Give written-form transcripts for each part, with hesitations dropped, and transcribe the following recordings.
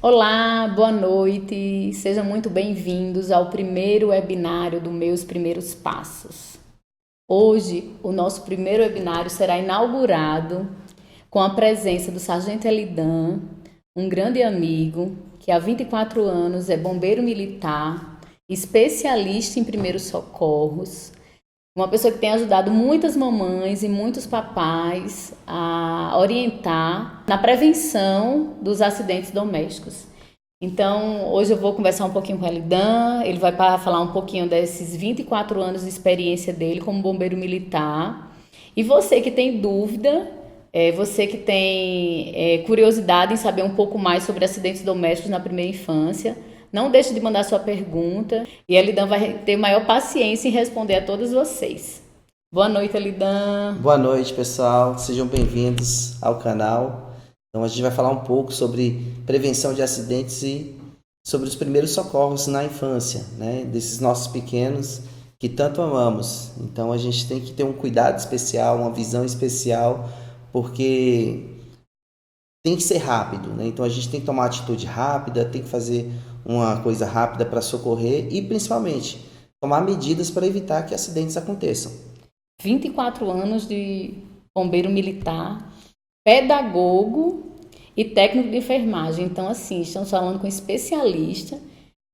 Olá, boa noite. Sejam muito bem-vindos ao primeiro webinário do Meus Primeiros Passos. Hoje, o nosso primeiro webinário será inaugurado com a presença do Sargento Elidan, um grande amigo que há 24 anos é bombeiro militar, especialista em primeiros socorros, uma pessoa que tem ajudado muitas mamães e muitos papais a orientar na prevenção dos acidentes domésticos. Então, hoje eu vou conversar um pouquinho com o Elidan, ele vai falar um pouquinho desses 24 anos de experiência dele como bombeiro militar. E você que tem dúvida, você que tem curiosidade em saber um pouco mais sobre acidentes domésticos na primeira infância, não deixe de mandar sua pergunta e Elidan vai ter maior paciência em responder a todos vocês. Boa noite, Elidan. Boa noite, pessoal. Sejam bem-vindos ao canal. Então, a gente vai falar um pouco sobre prevenção de acidentes e sobre os primeiros socorros na infância, né? Desses nossos pequenos que tanto amamos. Então, a gente tem que ter um cuidado especial, uma visão especial, porque tem que ser rápido, né? Então, a gente tem que tomar uma atitude rápida, tem que fazer uma coisa rápida para socorrer e, principalmente, tomar medidas para evitar que acidentes aconteçam. 24 anos de bombeiro militar, pedagogo e técnico de enfermagem. Então, assim, estamos falando com um especialista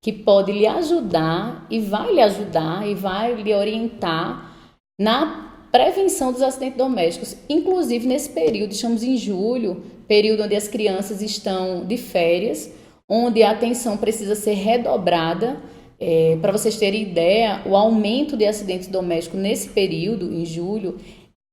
que pode lhe ajudar e vai lhe orientar na prevenção dos acidentes domésticos. Inclusive, nesse período, estamos em julho, período onde as crianças estão de férias, onde a atenção precisa ser redobrada. Para vocês terem ideia, o aumento de acidentes domésticos nesse período, em julho,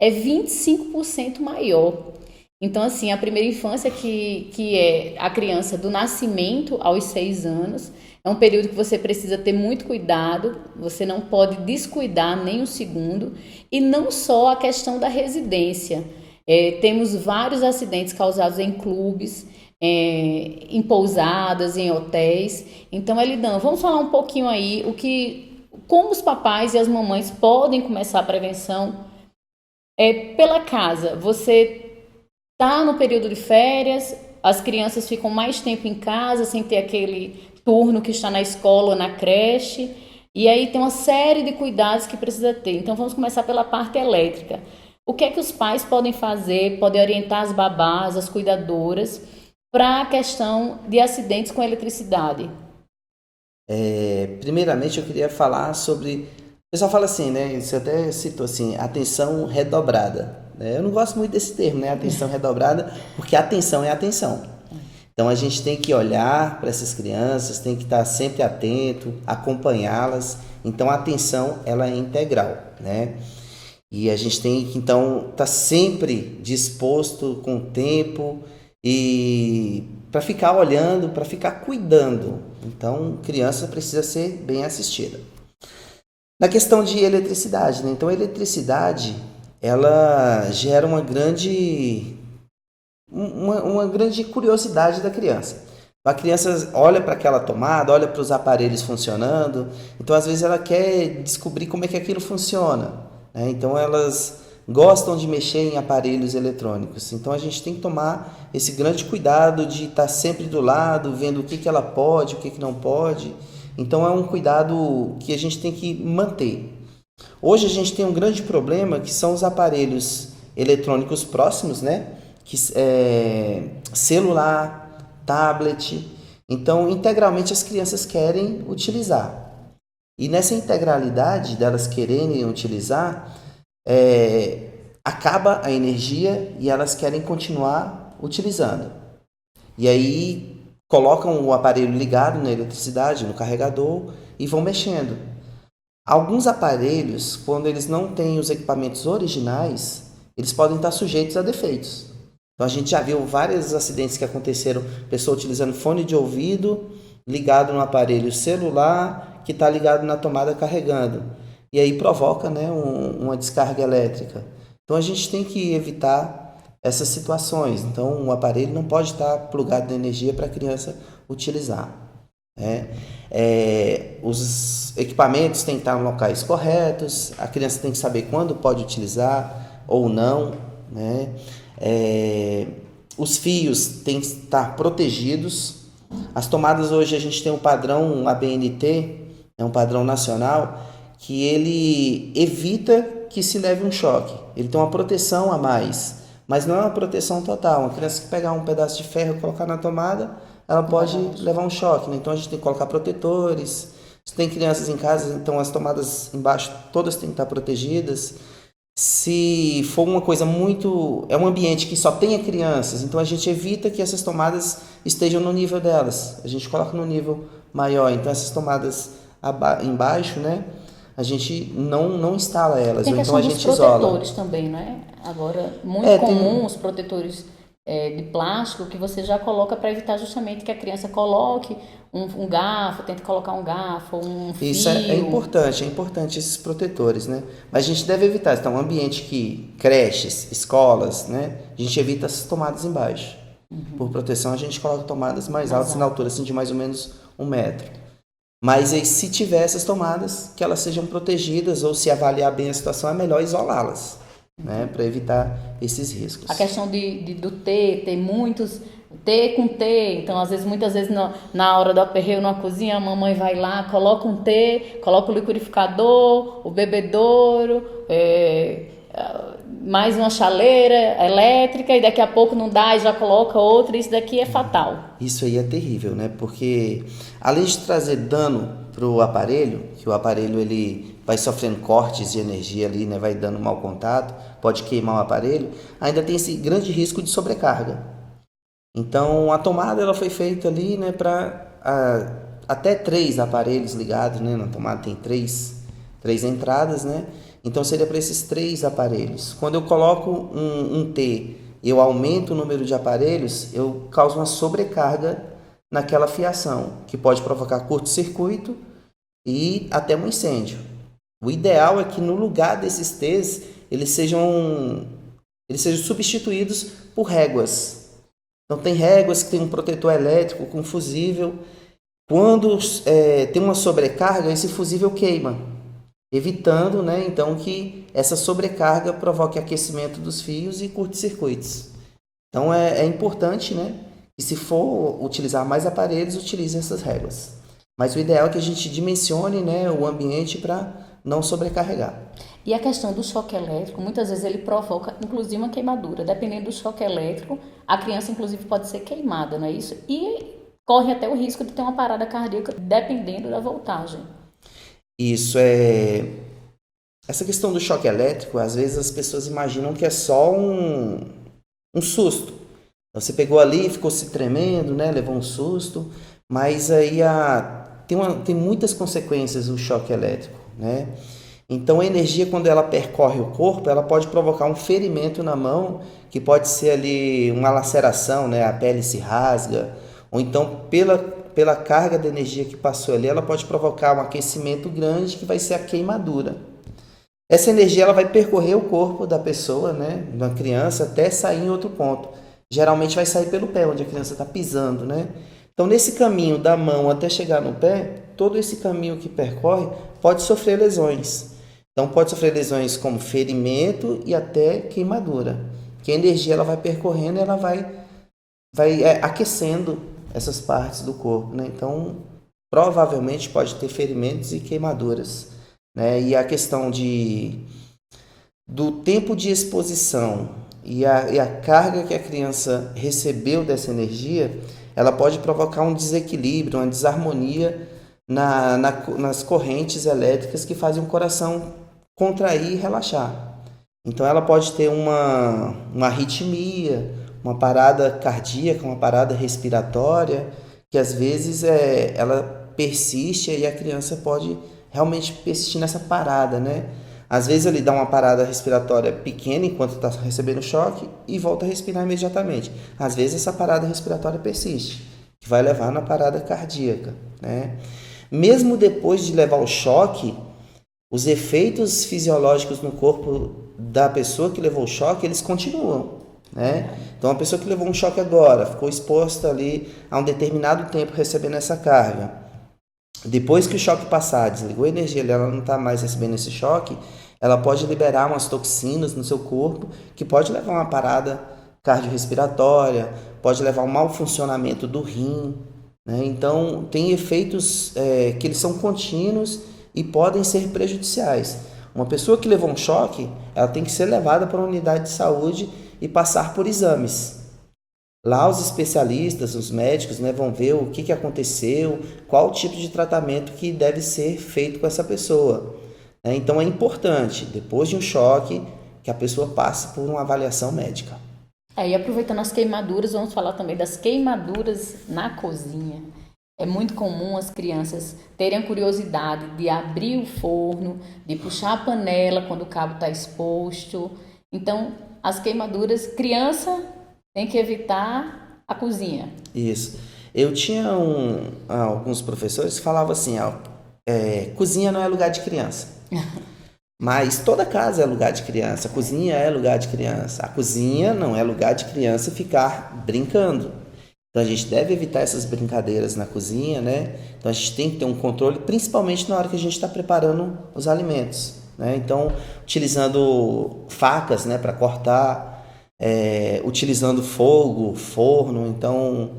é 25% maior. Então, assim, a primeira infância, que é a criança do nascimento aos 6 anos, é um período que você precisa ter muito cuidado, você não pode descuidar nem um segundo, e não só a questão da residência. Temos vários acidentes causados em clubes, em pousadas, em hotéis. Então, Elidan, vamos falar um pouquinho aí como os papais e as mamães podem começar a prevenção pela casa. Você está no período de férias, as crianças ficam mais tempo em casa, sem ter aquele turno que está na escola ou na creche, e aí tem uma série de cuidados que precisa ter. Então, vamos começar pela parte elétrica. O que é que os pais podem fazer, podem orientar as babás, as cuidadoras, para a questão de acidentes com eletricidade? Primeiramente, eu queria falar sobre... O pessoal fala assim, né? Você até citou assim, atenção redobrada. Eu não gosto muito desse termo, né? Atenção redobrada, porque atenção é atenção. Então, a gente tem que olhar para essas crianças, tem que estar sempre atento, acompanhá-las. Então, a atenção, ela é integral, né? E a gente tem que, então, estar sempre disposto com o tempo e para ficar olhando, para ficar cuidando. Então, criança precisa ser bem assistida. Na questão de eletricidade, né? Então, a eletricidade, ela gera uma grande curiosidade da criança. A criança olha para aquela tomada, olha para os aparelhos funcionando, então às vezes ela quer descobrir como é que aquilo funciona, né? Então elas gostam de mexer em aparelhos eletrônicos. Então a gente tem que tomar esse grande cuidado de estar sempre do lado, vendo o que ela pode, o que não pode. Então é um cuidado que a gente tem que manter. Hoje a gente tem um grande problema que são os aparelhos eletrônicos próximos, né? Celular, tablet. Então, integralmente as crianças querem utilizar. E nessa integralidade delas quererem utilizar, acaba a energia e elas querem continuar utilizando. E aí colocam o aparelho ligado na eletricidade, no carregador, e vão mexendo. Alguns aparelhos, quando eles não têm os equipamentos originais, eles podem estar sujeitos a defeitos. Então a gente já viu vários acidentes que aconteceram, pessoa utilizando fone de ouvido ligado no aparelho celular que está ligado na tomada carregando. E aí provoca, né, uma descarga elétrica. Então a gente tem que evitar essas situações. Então o aparelho não pode estar plugado na energia para a criança utilizar, né? Os equipamentos têm que estar em locais corretos, a criança tem que saber quando pode utilizar ou não, né? Os fios têm que estar protegidos, As tomadas hoje a gente tem um padrão ABNT, é um padrão nacional, que ele evita que se leve um choque. Ele tem uma proteção a mais, mas não é uma proteção total. Uma criança que pegar um pedaço de ferro e colocar na tomada, ela pode levar um choque, né? Então a gente tem que colocar protetores. Se tem crianças em casa, então as tomadas embaixo todas têm que estar protegidas. Se for uma coisa muito... é um ambiente que só tenha crianças, então a gente evita que essas tomadas estejam no nível delas. A gente coloca no nível maior. Então essas tomadas embaixo, né? A gente não instala elas, Tem ou a então questão a dos gente isola. protetores também, né? Agora, muito comum os protetores de plástico que você já coloca para evitar justamente que a criança coloque um garfo, tente colocar um garfo, um fio. Isso é importante esses protetores, né? Mas a gente deve evitar, então, um ambiente que creches, escolas, né? A gente evita essas tomadas embaixo. Por proteção, a gente coloca tomadas mais altas, na altura assim, de mais ou menos 1 metro. Mas aí, se tiver essas tomadas, que elas sejam protegidas, ou se avaliar bem a situação, é melhor isolá-las, né? Para evitar esses riscos. A questão do T, tem muitos... T com T, então muitas vezes na hora do aperreio na cozinha, a mamãe vai lá, coloca um T, coloca o liquidificador, o bebedouro, mais uma chaleira elétrica e daqui a pouco não dá e já coloca outra, isso daqui é fatal. Isso aí é terrível, né? Porque além de trazer dano para o aparelho, que o aparelho ele vai sofrendo cortes de energia ali, né? Vai dando mau contato, pode queimar o aparelho, ainda tem esse grande risco de sobrecarga. Então a tomada ela foi feita ali, né, para até 3 aparelhos ligados, né? Na tomada tem três entradas, né? Então seria para esses 3 aparelhos. Quando eu coloco um T, eu aumento o número de aparelhos, eu causo uma sobrecarga naquela fiação, que pode provocar curto-circuito e até um incêndio. O ideal é que no lugar desses T's, eles sejam substituídos por réguas. Então tem réguas que tem um protetor elétrico com fusível. Quando tem uma sobrecarga, esse fusível queima, evitando, né, então que essa sobrecarga provoque aquecimento dos fios e curtos-circuitos. Então é importante, né, que se for utilizar mais aparelhos, utilize essas réguas. Mas o ideal é que a gente dimensione, né, o ambiente para não sobrecarregar. E a questão do choque elétrico, muitas vezes ele provoca, inclusive, uma queimadura. Dependendo do choque elétrico, a criança, inclusive, pode ser queimada, não é isso? E corre até o risco de ter uma parada cardíaca, dependendo da voltagem. Isso é... Essa questão do choque elétrico, às vezes as pessoas imaginam que é só um susto. Você pegou ali, ficou se tremendo, né? Levou um susto, mas aí tem muitas consequências o choque elétrico, né? Então a energia, quando ela percorre o corpo, ela pode provocar um ferimento na mão, que pode ser ali uma laceração, né? A pele se rasga, ou então pela carga de energia que passou ali, ela pode provocar um aquecimento grande, que vai ser a queimadura. Essa energia ela vai percorrer o corpo da pessoa, né? Da criança, até sair em outro ponto. Geralmente vai sair pelo pé, onde a criança está pisando, né? Então nesse caminho da mão até chegar no pé, todo esse caminho que percorre pode sofrer lesões. Então pode sofrer lesões como ferimento e até queimadura. Que a energia ela vai percorrendo, ela vai aquecendo essas partes do corpo, né? Então provavelmente pode ter ferimentos e queimaduras, né? E a questão do tempo de exposição e a carga que a criança recebeu dessa energia, ela pode provocar um desequilíbrio, uma desarmonia nas correntes elétricas que fazem o coração contrair e relaxar. Então ela pode ter uma arritmia, uma parada cardíaca, uma parada respiratória, que às vezes ela persiste e a criança pode realmente persistir nessa parada, né? Às vezes ele dá uma parada respiratória pequena enquanto está recebendo choque e volta a respirar imediatamente. Às vezes essa parada respiratória persiste, que vai levar na parada cardíaca, né? Mesmo depois de levar o choque, os efeitos fisiológicos no corpo da pessoa que levou o choque, eles continuam, né? Então a pessoa que levou um choque agora, ficou exposta ali a um determinado tempo recebendo essa carga. Depois que o choque passar, desligou a energia, ela não está mais recebendo esse choque, ela pode liberar umas toxinas no seu corpo, que pode levar a uma parada cardiorrespiratória, pode levar a um mau funcionamento do rim, né? Então, tem efeitos que eles são contínuos e podem ser prejudiciais. Uma pessoa que levou um choque, ela tem que ser levada para uma unidade de saúde e passar por exames. Lá os especialistas, os médicos, né, vão ver o que aconteceu, qual o tipo de tratamento que deve ser feito com essa pessoa, né? Então é importante, depois de um choque, que a pessoa passe por uma avaliação médica. E aproveitando as queimaduras, vamos falar também das queimaduras na cozinha. É muito comum as crianças terem a curiosidade de abrir o forno, de puxar a panela quando o cabo está exposto. Então, as queimaduras, criança tem que evitar a cozinha. Isso. Eu tinha alguns professores que falavam assim, cozinha não é lugar de criança. Mas toda casa é lugar de criança, a cozinha é lugar de criança. A cozinha não é lugar de criança ficar brincando. Então a gente deve evitar essas brincadeiras na cozinha, né? Então a gente tem que ter um controle, principalmente na hora que a gente está preparando os alimentos, né? Então, utilizando facas, né, para cortar, utilizando fogo, forno, então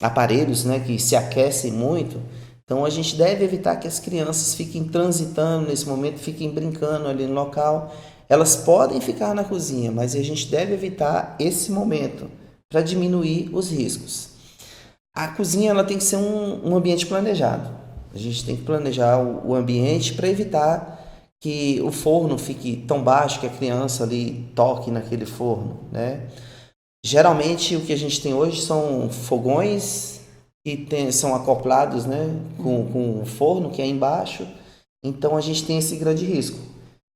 aparelhos, né, que se aquecem muito. Então a gente deve evitar que as crianças fiquem transitando nesse momento, fiquem brincando ali no local. Elas podem ficar na cozinha, mas a gente deve evitar esse momento para diminuir os riscos. A cozinha ela tem que ser um ambiente planejado. A gente tem que planejar o ambiente para evitar que o forno fique tão baixo que a criança ali toque naquele forno, né? Geralmente o que a gente tem hoje são fogões que são acoplados, né, com o forno que é embaixo, então a gente tem esse grande risco.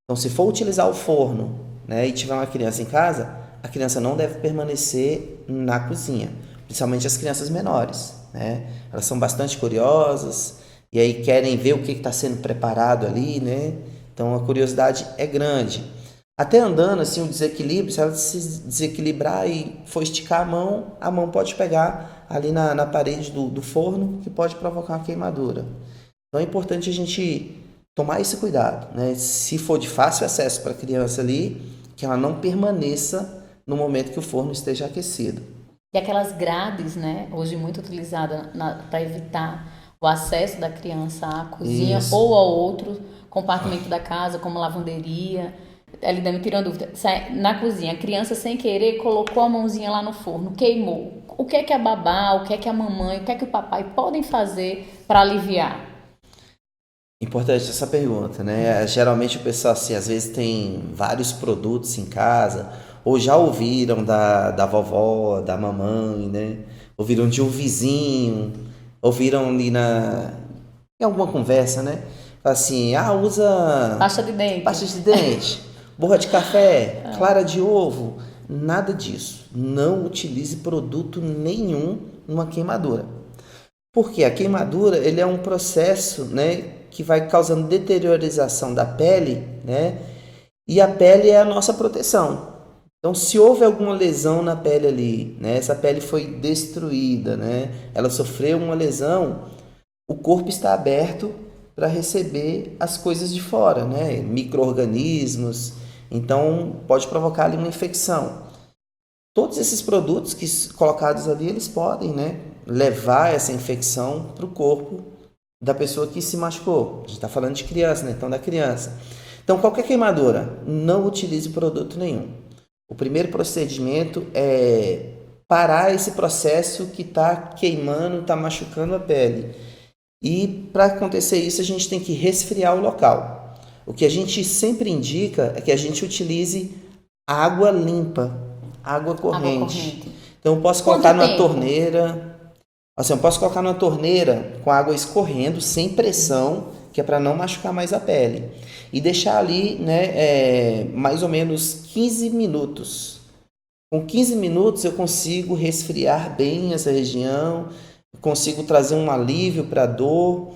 Então, se for utilizar o forno, né, e tiver uma criança em casa, a criança não deve permanecer na cozinha, principalmente as crianças menores, né? Elas são bastante curiosas e aí querem ver o que está sendo preparado ali, né? Então a curiosidade é grande. Até andando assim, o desequilíbrio, se ela se desequilibrar e for esticar a mão pode pegar ali na parede do forno, que pode provocar uma queimadura. Então é importante a gente tomar esse cuidado, né? Se for de fácil acesso para a criança ali, que ela não permaneça no momento que o forno esteja aquecido. E aquelas grades, né, hoje muito utilizada para evitar o acesso da criança à cozinha ou a outro compartimento da casa, como lavanderia. Ele me tirou dúvida. Na cozinha, a criança sem querer colocou a mãozinha lá no forno, queimou. O que é que a babá, o que é que a mamãe, o que é que o papai podem fazer para aliviar? Importante essa pergunta, né? Geralmente o pessoal, assim, às vezes tem vários produtos em casa, ou já ouviram da vovó, da mamãe, né? Ouviram de um vizinho, ouviram ali em alguma conversa, né? Assim, usa Pasta de dente, borra de café, clara de ovo. Nada disso. Não utilize produto nenhum numa queimadura. Porque a queimadura, ele é um processo, né, que vai causando deteriorização da pele, né? E a pele é a nossa proteção. Então, se houve alguma lesão na pele ali, né, essa pele foi destruída, né, ela sofreu uma lesão, o corpo está aberto para receber as coisas de fora, né, micro-organismos, então pode provocar ali uma infecção. Todos esses produtos colocados ali, eles podem, né, levar essa infecção para o corpo da pessoa que se machucou. A gente está falando de criança, né, então da criança. Então, qualquer queimadura, não utilize produto nenhum. O primeiro procedimento é parar esse processo que está queimando, está machucando a pele. E para acontecer isso, a gente tem que resfriar o local. O que a gente sempre indica é que a gente utilize água limpa, água corrente. Então eu posso colocar numa torneira, assim, eu posso colocar numa torneira com água escorrendo, sem pressão, que é para não machucar mais a pele. E deixar ali, né, mais ou menos 15 minutos. Com 15 minutos eu consigo resfriar bem essa região, consigo trazer um alívio para a dor,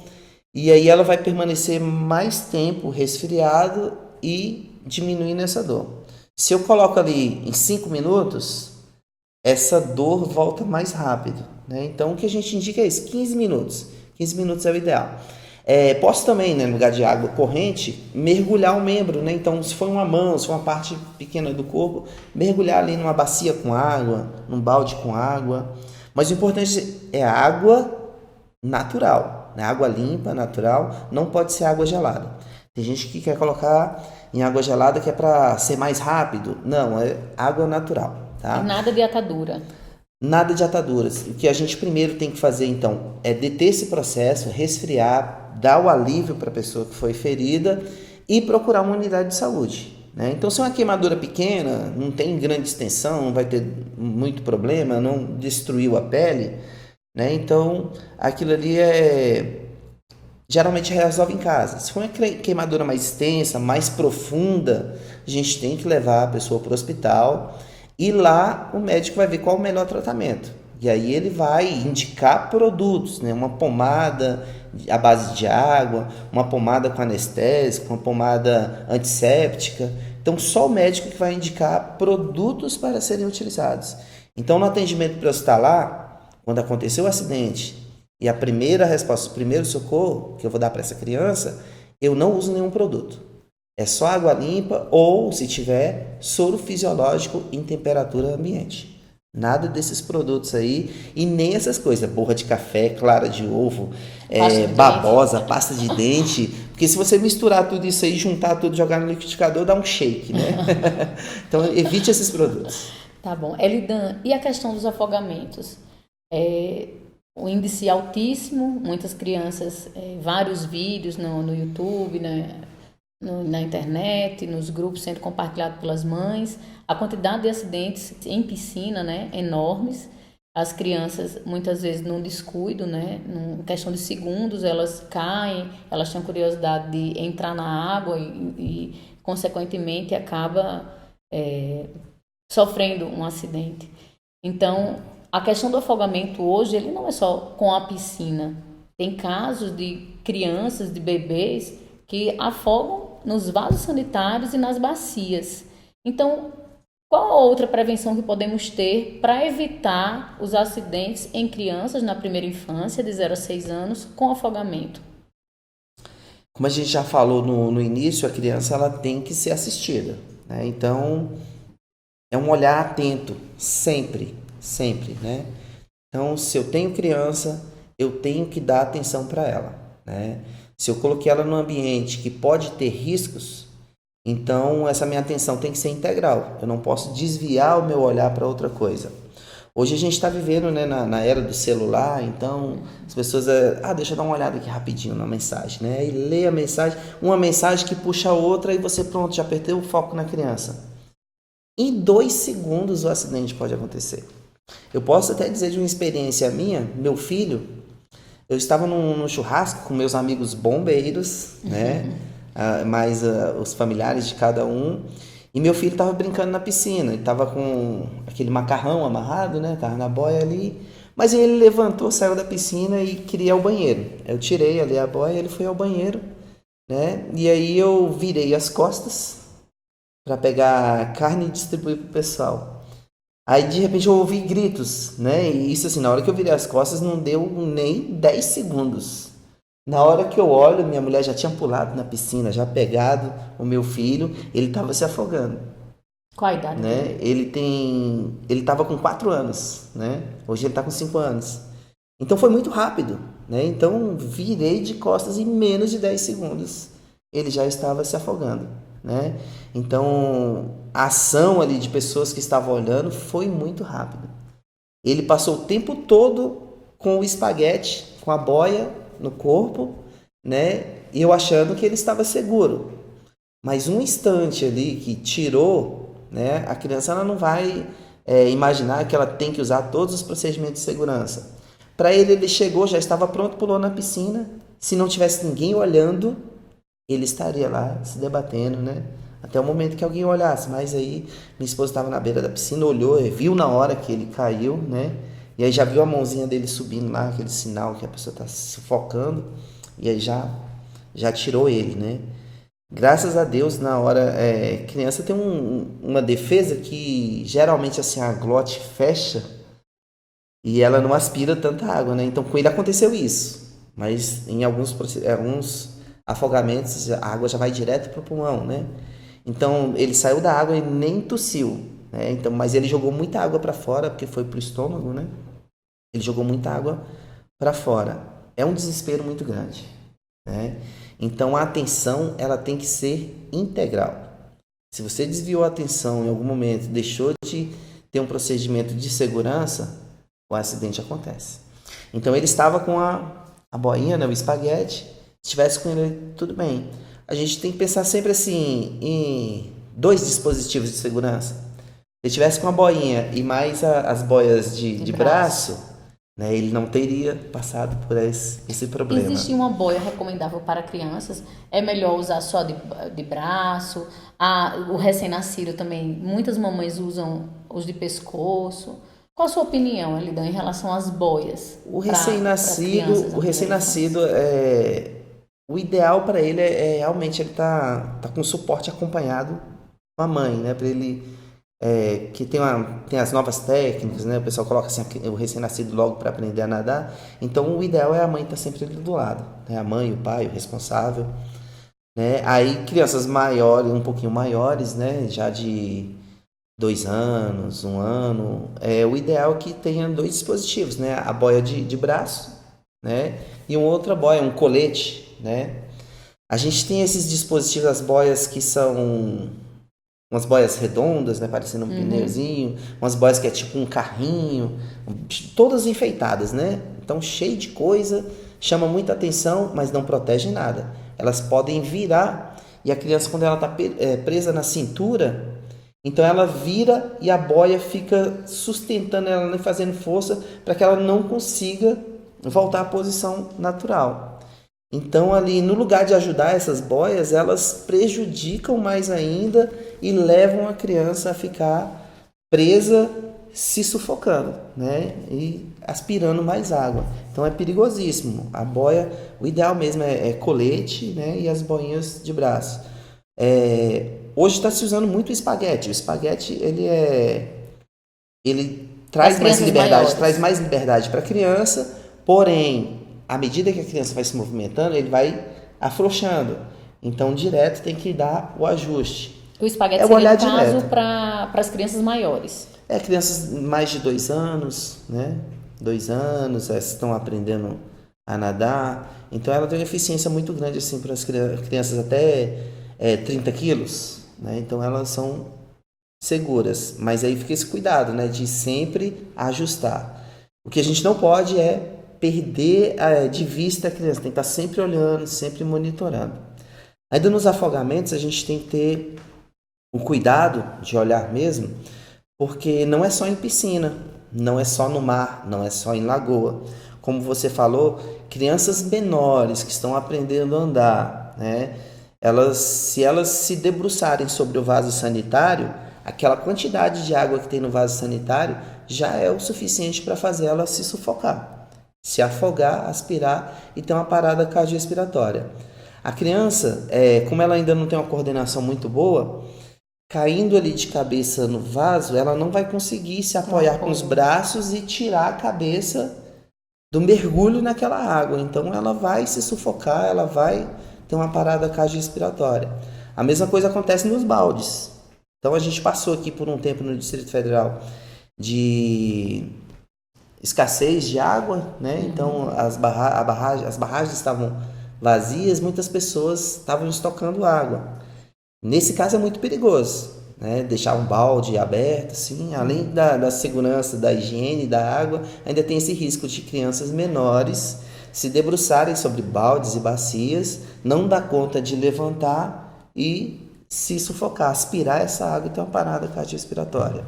e aí ela vai permanecer mais tempo resfriado e diminuindo essa dor. Se eu coloco ali em 5 minutos, essa dor volta mais rápido, né? Então o que a gente indica é isso, 15 minutos. 15 minutos é o ideal. Posso também, né, no lugar de água corrente, mergulhar o membro, né? Então, se for uma mão, se for uma parte pequena do corpo, mergulhar ali numa bacia com água, num balde com água. Mas o importante é a água natural, né? Água limpa, natural, não pode ser água gelada. Tem gente que quer colocar em água gelada que é para ser mais rápido. Não, é água natural, E tá? nada de atadura. Nada de ataduras. O que a gente primeiro tem que fazer, então, é deter esse processo, resfriar, dar o alívio para a pessoa que foi ferida e procurar uma unidade de saúde, né? Então, se é uma queimadura pequena, não tem grande extensão, não vai ter muito problema, não destruiu a pele, né? Então, aquilo ali geralmente resolve em casa. Se for uma queimadura mais extensa, mais profunda, a gente tem que levar a pessoa para o hospital e lá o médico vai ver qual o melhor tratamento. E aí ele vai indicar produtos, né? Uma pomada à base de água, uma pomada com anestésico, uma pomada antisséptica. Então só o médico que vai indicar produtos para serem utilizados. Então no atendimento pré-hospitalar, quando aconteceu o acidente, e a primeira resposta, o primeiro socorro que eu vou dar para essa criança, eu não uso nenhum produto. É só água limpa ou, se tiver, soro fisiológico em temperatura ambiente. Nada desses produtos aí e nem essas coisas, borra de café, clara de ovo, babosa, pasta de dente. Porque se você misturar tudo isso aí, juntar tudo, jogar no liquidificador, dá um shake, né? Então evite esses produtos. Tá bom. Elidan, e a questão dos afogamentos? O índice altíssimo, muitas crianças, vários vídeos no YouTube, né, na internet, nos grupos sendo compartilhados pelas mães, a quantidade de acidentes em piscina, né, enormes. As crianças, muitas vezes, num descuido, né, em questão de segundos, elas caem, elas têm curiosidade de entrar na água e consequentemente, acaba sofrendo um acidente. Então, a questão do afogamento hoje, ele não é só com a piscina. Tem casos de crianças, de bebês, que afogam nos vasos sanitários e nas bacias. Então, qual a outra prevenção que podemos ter para evitar os acidentes em crianças na primeira infância, de 0 a 6 anos, com afogamento? Como a gente já falou no início, a criança ela tem que ser assistida, né? Então, é um olhar atento, sempre, né? Então, se eu tenho criança, eu tenho que dar atenção para ela, né? Se eu coloquei ela num ambiente que pode ter riscos, então essa minha atenção tem que ser integral. Eu não posso desviar o meu olhar para outra coisa. Hoje a gente está vivendo, né, na era do celular, então as pessoas... deixa eu dar uma olhada aqui rapidinho na mensagem, né? E lê a mensagem, uma mensagem que puxa a outra e você, pronto, já perdeu o foco na criança. Em 2 segundos o acidente pode acontecer. Eu posso até dizer de uma experiência minha, meu filho, eu estava num churrasco com meus amigos bombeiros, né? Mais os familiares de cada um, e meu filho estava brincando na piscina, ele estava com aquele macarrão amarrado, né? Estava na boia ali, mas ele levantou, saiu da piscina e queria ir ao banheiro. Eu tirei ali a boia, ele foi ao banheiro, né? E aí eu virei as costas para pegar carne e distribuir para o pessoal. Aí de repente eu ouvi gritos, né? E isso assim, na hora que eu virei as costas não deu nem 10 segundos. Na hora que eu olho, minha mulher já tinha pulado na piscina, já pegado o meu filho, ele estava se afogando. Qual a idade né? dele? Ele estava com 4 anos, né? Hoje ele está com 5 anos. Então foi muito rápido, né? Então virei de costas em menos de 10 segundos. Ele já estava se afogando, né? Então a ação ali de pessoas que estavam olhando foi muito rápida. Ele passou o tempo todo com o espaguete, com a boia no corpo, né? E eu achando que ele estava seguro. Mas um instante ali que tirou, né? A criança ela não vai imaginar que ela tem que usar todos os procedimentos de segurança. Para ele chegou, já estava pronto, pulou na piscina. Se não tivesse ninguém olhando, ele estaria lá se debatendo, né? Até o momento que alguém olhasse. Mas aí minha esposa estava na beira da piscina, olhou, viu na hora que ele caiu, né? E aí já viu a mãozinha dele subindo lá, aquele sinal que a pessoa está sufocando. E aí já tirou ele, né? Graças a Deus, na hora, criança tem uma defesa que geralmente assim a glote fecha e ela não aspira tanta água, né? Então com ele aconteceu isso, mas em alguns afogamentos a água já vai direto para o pulmão, né? Então ele saiu da água e nem tossiu, né? Então, mas ele jogou muita água para fora porque foi pro estômago, né? Ele jogou muita água para fora. É um desespero muito grande, né? Então a atenção ela tem que ser integral. Se você desviou a atenção em algum momento, deixou de ter um procedimento de segurança, o acidente acontece. Então ele estava com a boinha, né, o espaguete, se estivesse com ele, tudo bem. A gente tem que pensar sempre assim em dois dispositivos de segurança. Se ele tivesse com a boinha e mais as boias de braço, né, ele não teria passado por esse problema. Existe uma boia recomendável para crianças? É melhor usar só de braço? O recém-nascido também, muitas mamães usam os de pescoço. Qual a sua opinião, Elidão, em relação às boias? O recém-nascido, o ideal para ele é realmente ele tá com suporte acompanhado com a mãe, né? Para ele que tem as novas técnicas, né? O pessoal coloca assim, o recém-nascido logo para aprender a nadar. Então o ideal é a mãe estar sempre ali do lado, né? A mãe, o pai, o responsável, né? Aí crianças maiores, um pouquinho maiores, né? Já de 2 anos, 1 ano, o ideal é que tenha dois dispositivos, né? A boia de braço, né? E uma outra boia, um colete, né? A gente tem esses dispositivos, as boias que são umas boias redondas, né? Parecendo um pneuzinho, umas boias que é tipo um carrinho, todas enfeitadas, né? Então cheio de coisa, chama muita atenção, mas não protege nada. Elas podem virar e a criança quando ela está presa na cintura, então ela vira e a boia fica sustentando ela, fazendo força para que ela não consiga voltar à posição natural. Então ali no lugar de ajudar essas boias, elas prejudicam mais ainda e levam a criança a ficar presa, se sufocando, né? E aspirando mais água. Então é perigosíssimo. A boia, o ideal mesmo é colete, né? E as boinhas de braço. Hoje está se usando muito o espaguete. O espaguete ele traz mais liberdade para a criança, porém, à medida que a criança vai se movimentando, ele vai afrouxando. Então, direto tem que dar o ajuste. O espaguete seria, no caso, para as crianças maiores. Crianças mais de 2 anos, né? 2 anos, estão aprendendo a nadar. Então, ela tem uma eficiência muito grande assim, para as crianças até 30 quilos. Né? Então elas são seguras, mas aí fica esse cuidado, né, de sempre ajustar. O que a gente não pode é perder de vista a criança, tem que estar sempre olhando, sempre monitorando. Ainda nos afogamentos a gente tem que ter um cuidado de olhar mesmo, porque não é só em piscina, não é só no mar, não é só em lagoa. Como você falou, crianças menores que estão aprendendo a andar, né? Se elas se debruçarem sobre o vaso sanitário, aquela quantidade de água que tem no vaso sanitário já é o suficiente para fazer ela se sufocar, se afogar, aspirar e ter uma parada cardiorrespiratória. A criança, como ela ainda não tem uma coordenação muito boa, caindo ali de cabeça no vaso, ela não vai conseguir se apoiar com os braços e tirar a cabeça do mergulho naquela água. Então ela vai se sufocar, ela vai ter uma parada cardiorrespiratória. A mesma coisa acontece nos baldes. Então a gente passou aqui por um tempo no Distrito Federal de escassez de água, né? Então as barragens estavam vazias, muitas pessoas estavam estocando água. Nesse caso é muito perigoso, né? Deixar um balde aberto, assim, além da segurança, da higiene da água, ainda tem esse risco de crianças menores se debruçarem sobre baldes e bacias, não dar conta de levantar e se sufocar, aspirar essa água e ter uma parada cardiorrespiratória.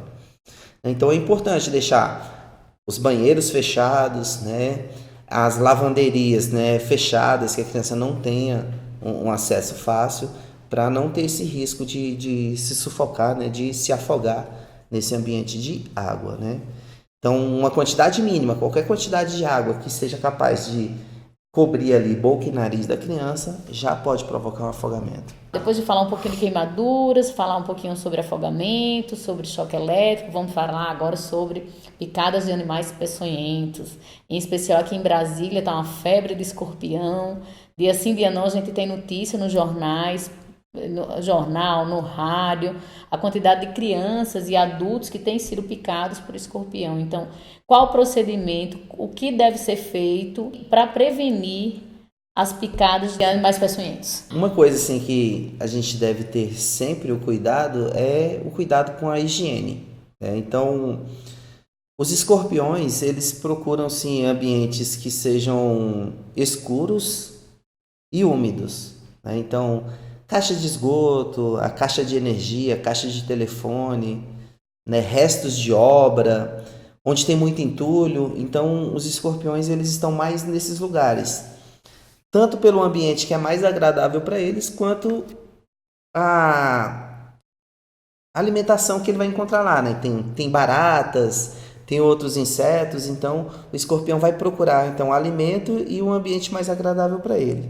Então é importante deixar os banheiros fechados, né? As lavanderias, né, fechadas, que a criança não tenha um acesso fácil, para não ter esse risco de se sufocar, né, de se afogar nesse ambiente de água, né? Então, uma quantidade mínima, qualquer quantidade de água que seja capaz de cobrir ali boca e nariz da criança, já pode provocar um afogamento. Depois de falar um pouquinho de queimaduras, falar um pouquinho sobre afogamento, sobre choque elétrico, vamos falar agora sobre picadas de animais peçonhentos. Em especial aqui em Brasília está uma febre de escorpião. Dia sim, dia não, a gente tem notícia nos jornais, no jornal, no rádio, a quantidade de crianças e adultos que têm sido picados por escorpião. Então, qual o procedimento, o que deve ser feito para prevenir as picadas de animais peçonhentos? Uma coisa assim que a gente deve ter sempre o cuidado é o cuidado com a higiene, né? Então, os escorpiões, eles procuram sim ambientes que sejam escuros e úmidos, né? Então, caixa de esgoto, a caixa de energia, a caixa de telefone, né? Restos de obra, onde tem muito entulho. Então, os escorpiões eles estão mais nesses lugares, tanto pelo ambiente que é mais agradável para eles, quanto a alimentação que ele vai encontrar lá, né? Tem baratas, tem outros insetos, então o escorpião vai procurar então alimento e um ambiente mais agradável para ele.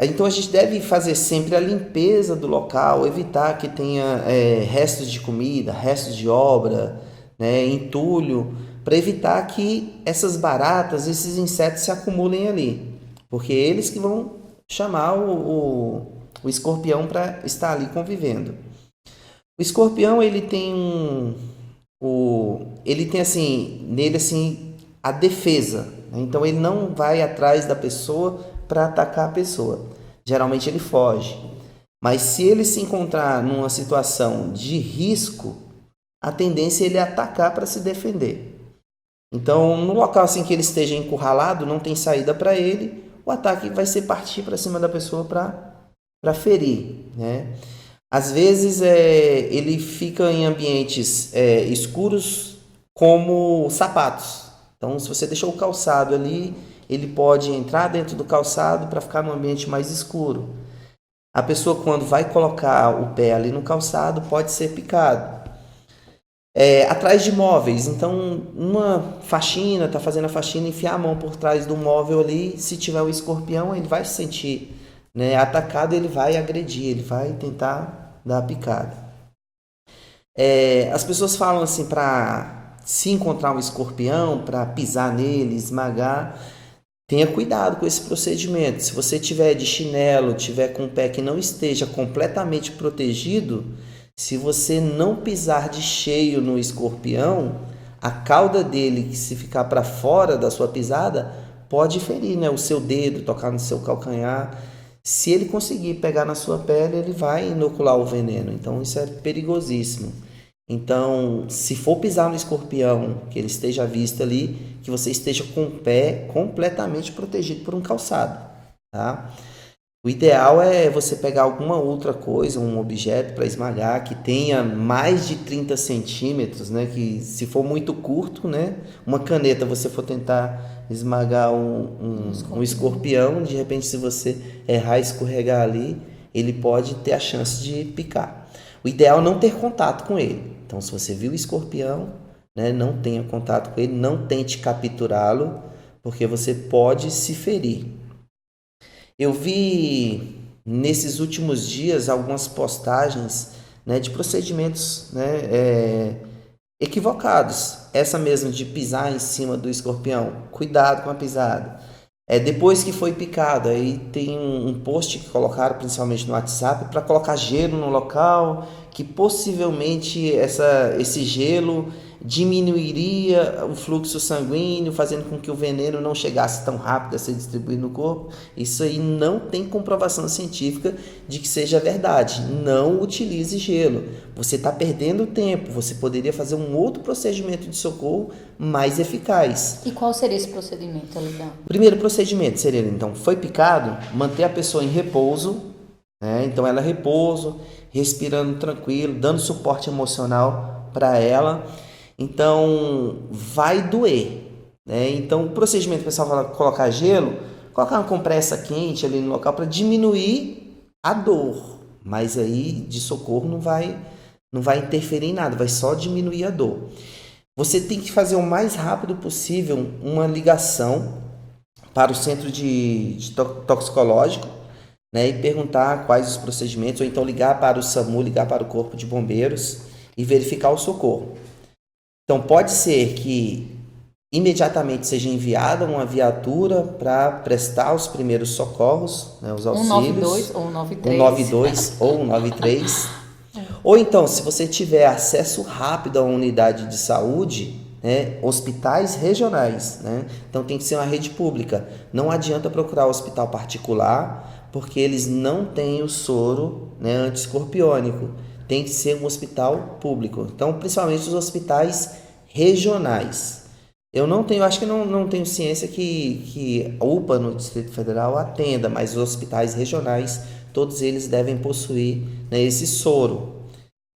Então a gente deve fazer sempre a limpeza do local, evitar que tenha restos de comida, restos de obra, né, entulho, para evitar que essas baratas, esses insetos se acumulem ali, porque eles que vão chamar o escorpião para estar ali convivendo. O escorpião ele tem ele tem assim nele assim a defesa, né? Então ele não vai atrás da pessoa para atacar a pessoa. Geralmente ele foge. Mas se ele se encontrar numa situação de risco, a tendência é ele atacar para se defender. Então, no local assim que ele esteja encurralado, não tem saída para ele, o ataque vai ser partir para cima da pessoa para ferir, né? Às vezes ele fica em ambientes escuros como sapatos. Então, se você deixou o calçado ali, ele pode entrar dentro do calçado para ficar num ambiente mais escuro. A pessoa, quando vai colocar o pé ali no calçado, pode ser picado. Atrás de móveis, então uma faxina, está fazendo a faxina, enfiar a mão por trás do móvel ali, se tiver o escorpião, ele vai se sentir, né, atacado, ele vai agredir, ele vai tentar dar a picada. As pessoas falam assim, para se encontrar um escorpião, para pisar nele, esmagar, tenha cuidado com esse procedimento. Se você tiver de chinelo, tiver com o pé que não esteja completamente protegido, se você não pisar de cheio no escorpião, a cauda dele, se ficar para fora da sua pisada, pode ferir, né, o seu dedo, tocar no seu calcanhar. Se ele conseguir pegar na sua pele, ele vai inocular o veneno. Então isso é perigosíssimo. Então, se for pisar no escorpião, que ele esteja à vista ali, que você esteja com o pé completamente protegido por um calçado, tá? O ideal é você pegar alguma outra coisa, um objeto para esmagar que tenha mais de 30 centímetros, né? Que se for muito curto, né? Uma caneta, você for tentar esmagar um escorpião, de repente se você errar e escorregar ali, ele pode ter a chance de picar. O ideal é não ter contato com ele. Então, se você viu o escorpião, né, não tenha contato com ele, não tente capturá-lo, porque você pode se ferir. Eu vi nesses últimos dias algumas postagens, né, de procedimentos, né, equivocados. Essa mesmo de pisar em cima do escorpião. Cuidado com a pisada. Depois que foi picado, aí tem um post que colocaram principalmente no WhatsApp para colocar gelo no local, que possivelmente esse gelo diminuiria o fluxo sanguíneo, fazendo com que o veneno não chegasse tão rápido a ser distribuído no corpo. Isso aí não tem comprovação científica de que seja verdade. Não utilize gelo. Você está perdendo tempo. Você poderia fazer um outro procedimento de socorro mais eficaz. E qual seria esse procedimento, Alidão? O primeiro procedimento seria, então, foi picado, manter a pessoa em repouso, né? Então ela repouso, respirando tranquilo, dando suporte emocional para ela. Então vai doer, né? Então o procedimento, o pessoal fala colocar gelo, colocar uma compressa quente ali no local para diminuir a dor, mas aí de socorro não vai interferir em nada, vai só diminuir a dor. Você tem que fazer o mais rápido possível uma ligação para o centro de toxicológico, né, e perguntar quais os procedimentos, ou então ligar para o SAMU, ligar para o Corpo de Bombeiros e verificar o socorro. Então pode ser que imediatamente seja enviada uma viatura para prestar os primeiros socorros, né, os auxílios. 192 ou 193. 192 ou 193. Ou então, se você tiver acesso rápido a uma unidade de saúde, né, hospitais regionais, né? Então tem que ser uma rede pública. Não adianta procurar hospital particular, porque eles não têm o soro, né, antiescorpiônico. Tem que ser um hospital público. Então, principalmente os hospitais regionais. Eu não tenho, acho que não tenho ciência que a UPA no Distrito Federal atenda, mas os hospitais regionais, todos eles devem possuir, né, esse soro.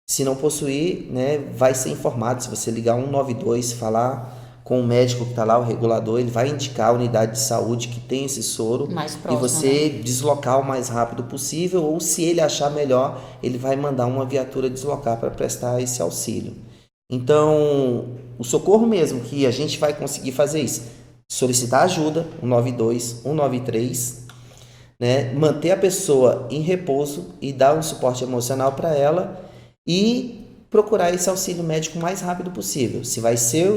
Se não possuir, né, vai ser informado. Se você ligar 192, falar com o médico que está lá, o regulador, ele vai indicar a unidade de saúde que tem esse soro Mais próximo, e você né? deslocar o mais rápido possível, ou se ele achar melhor, ele vai mandar uma viatura deslocar para prestar esse auxílio. Então, o socorro mesmo, que a gente vai conseguir fazer isso, solicitar ajuda, 192, 193, né, manter a pessoa em repouso e dar um suporte emocional para ela e procurar esse auxílio médico o mais rápido possível. Se vai ser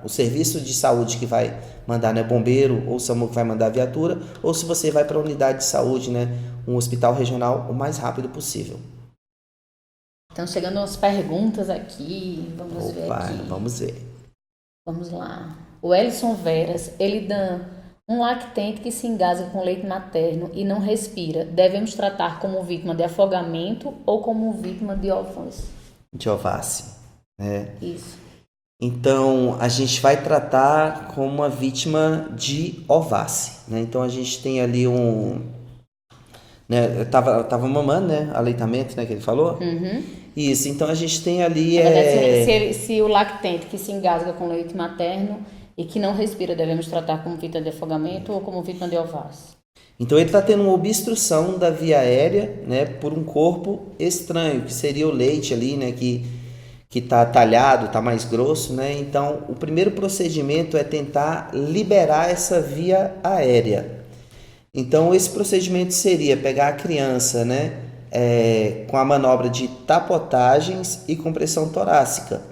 o serviço de saúde que vai mandar, né, bombeiro ou SAMU que vai mandar a viatura, ou se você vai para a unidade de saúde, né, um hospital regional, o mais rápido possível. Então, chegando às perguntas aqui, vamos ver Opa, aqui. vamos ver. Vamos lá. O Elison Veras, ele dá um lactente que se engasga com leite materno e não respira. Devemos tratar como vítima de afogamento ou como vítima de ovas? De ováceo, né? Isso. Então, a gente vai tratar como uma vítima de ováceo, né? Então, a gente tem ali né, eu tava mamando, né? Aleitamento, né? Que ele falou. Isso, então a gente tem ali... Na verdade, se o lactente que se engasga com leite materno e que não respira, devemos tratar como vítima de afogamento ou como vítima de ováceo? Então ele está tendo uma obstrução da via aérea, né, por um corpo estranho, que seria o leite ali, né, que está talhado, está mais grosso, né? Então o primeiro procedimento é tentar liberar essa via aérea. Então esse procedimento seria pegar a criança, né, com a manobra de tapotagens e compressão torácica.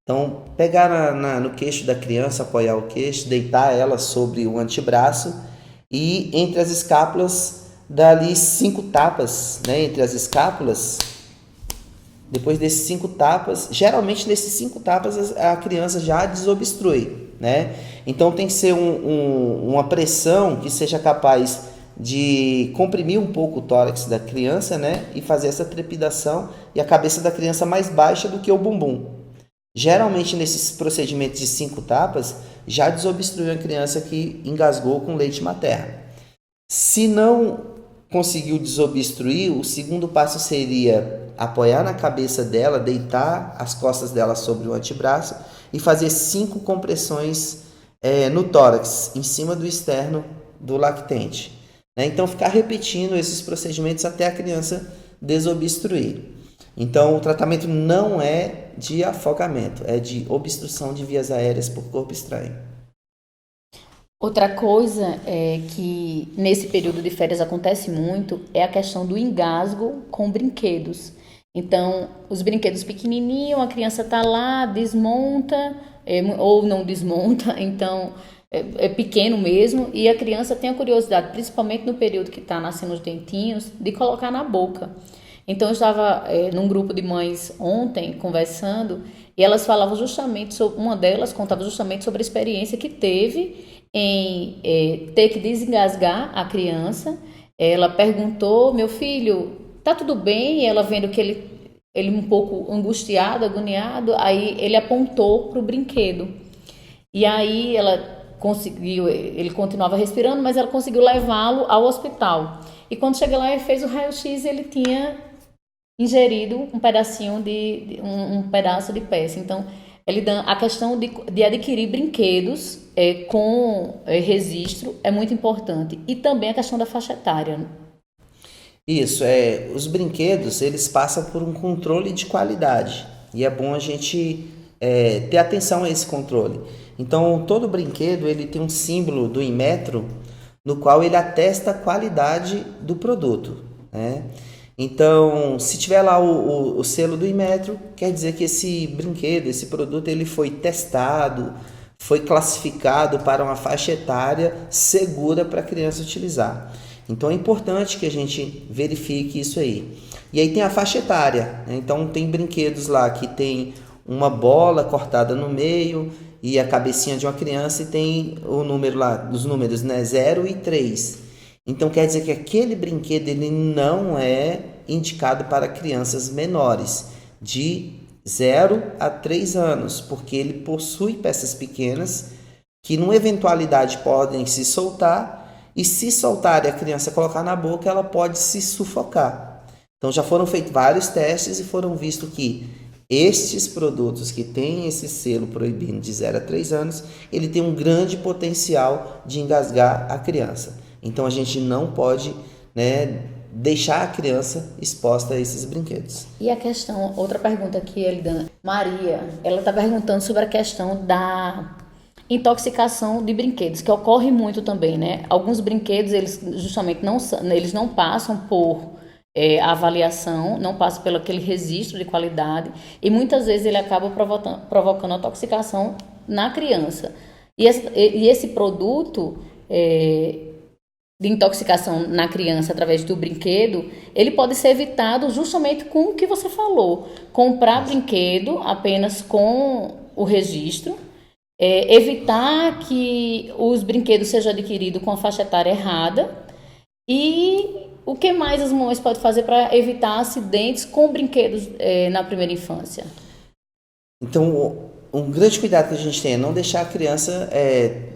Então pegar no queixo da criança, apoiar o queixo, deitar ela sobre o antebraço e entre as escápulas dar ali 5 tapas, né, entre as escápulas. Depois desses 5 tapas, geralmente nesses 5 tapas a criança já desobstrui, né? Então tem que ser uma pressão que seja capaz de comprimir um pouco o tórax da criança, né? E fazer essa trepidação e a cabeça da criança mais baixa do que o bumbum. Geralmente nesses procedimentos de 5 tapas já desobstruiu a criança que engasgou com leite materno. Se não conseguiu desobstruir, o segundo passo seria apoiar na cabeça dela, deitar as costas dela sobre o antebraço e fazer 5 compressões no tórax, em cima do externo do lactente. Né? Então, ficar repetindo esses procedimentos até a criança desobstruir. Então, o tratamento não é de afogamento, é de obstrução de vias aéreas por corpo estranho. Outra coisa que nesse período de férias acontece muito é a questão do engasgo com brinquedos. Então, os brinquedos pequenininhos, a criança está lá, desmonta ou não desmonta, então é pequeno mesmo, e a criança tem a curiosidade, principalmente no período que está nascendo os dentinhos, de colocar na boca. Então, eu estava num grupo de mães ontem, conversando, e elas falavam justamente sobre, uma delas contava justamente sobre a experiência que teve em ter que desengasgar a criança. Ela perguntou, meu filho, tá tudo bem? E ela vendo que ele um pouco angustiado, agoniado, aí ele apontou para o brinquedo. E aí ele continuava respirando, mas ela conseguiu levá-lo ao hospital. E quando chega lá, ele fez o raio-x e ele tinha ingerido um pedacinho um pedaço de peça. Então, a questão de adquirir brinquedos com registro é muito importante. E também a questão da faixa etária. Isso, os brinquedos, eles passam por um controle de qualidade. E é bom a gente ter atenção a esse controle. Então, todo brinquedo, ele tem um símbolo do Inmetro, no qual ele atesta a qualidade do produto, né? Então, se tiver lá o selo do Inmetro, quer dizer que esse brinquedo, esse produto, ele foi testado, foi classificado para uma faixa etária segura para a criança utilizar. Então é importante que a gente verifique isso aí. E aí tem a faixa etária, né? Então tem brinquedos lá que tem uma bola cortada no meio e a cabecinha de uma criança, e tem o número lá, os números, né, 0 e 3. Então quer dizer que aquele brinquedo ele não é indicado para crianças menores de 0 a 3 anos, porque ele possui peças pequenas que, numa eventualidade, podem se soltar, e se soltar e a criança colocar na boca, ela pode se sufocar. Então já foram feitos vários testes e foram visto que estes produtos que têm esse selo proibido de 0 a 3 anos, ele tem um grande potencial de engasgar a criança. Então a gente não pode, né, deixar a criança exposta a esses brinquedos. E a questão, outra pergunta aqui, Elidana. Maria, ela está perguntando sobre a questão da intoxicação de brinquedos, que ocorre muito também, né? Alguns brinquedos, eles justamente eles não passam por avaliação, não passam pelo aquele registro de qualidade, e muitas vezes ele acaba provocando intoxicação na criança. E esse produto de intoxicação na criança através do brinquedo, ele pode ser evitado justamente com o que você falou. Comprar brinquedo apenas com o registro, evitar que os brinquedos sejam adquiridos com a faixa etária errada. E o que mais as mamães podem fazer para evitar acidentes com brinquedos na primeira infância? Então, um grande cuidado que a gente tem é não deixar a criança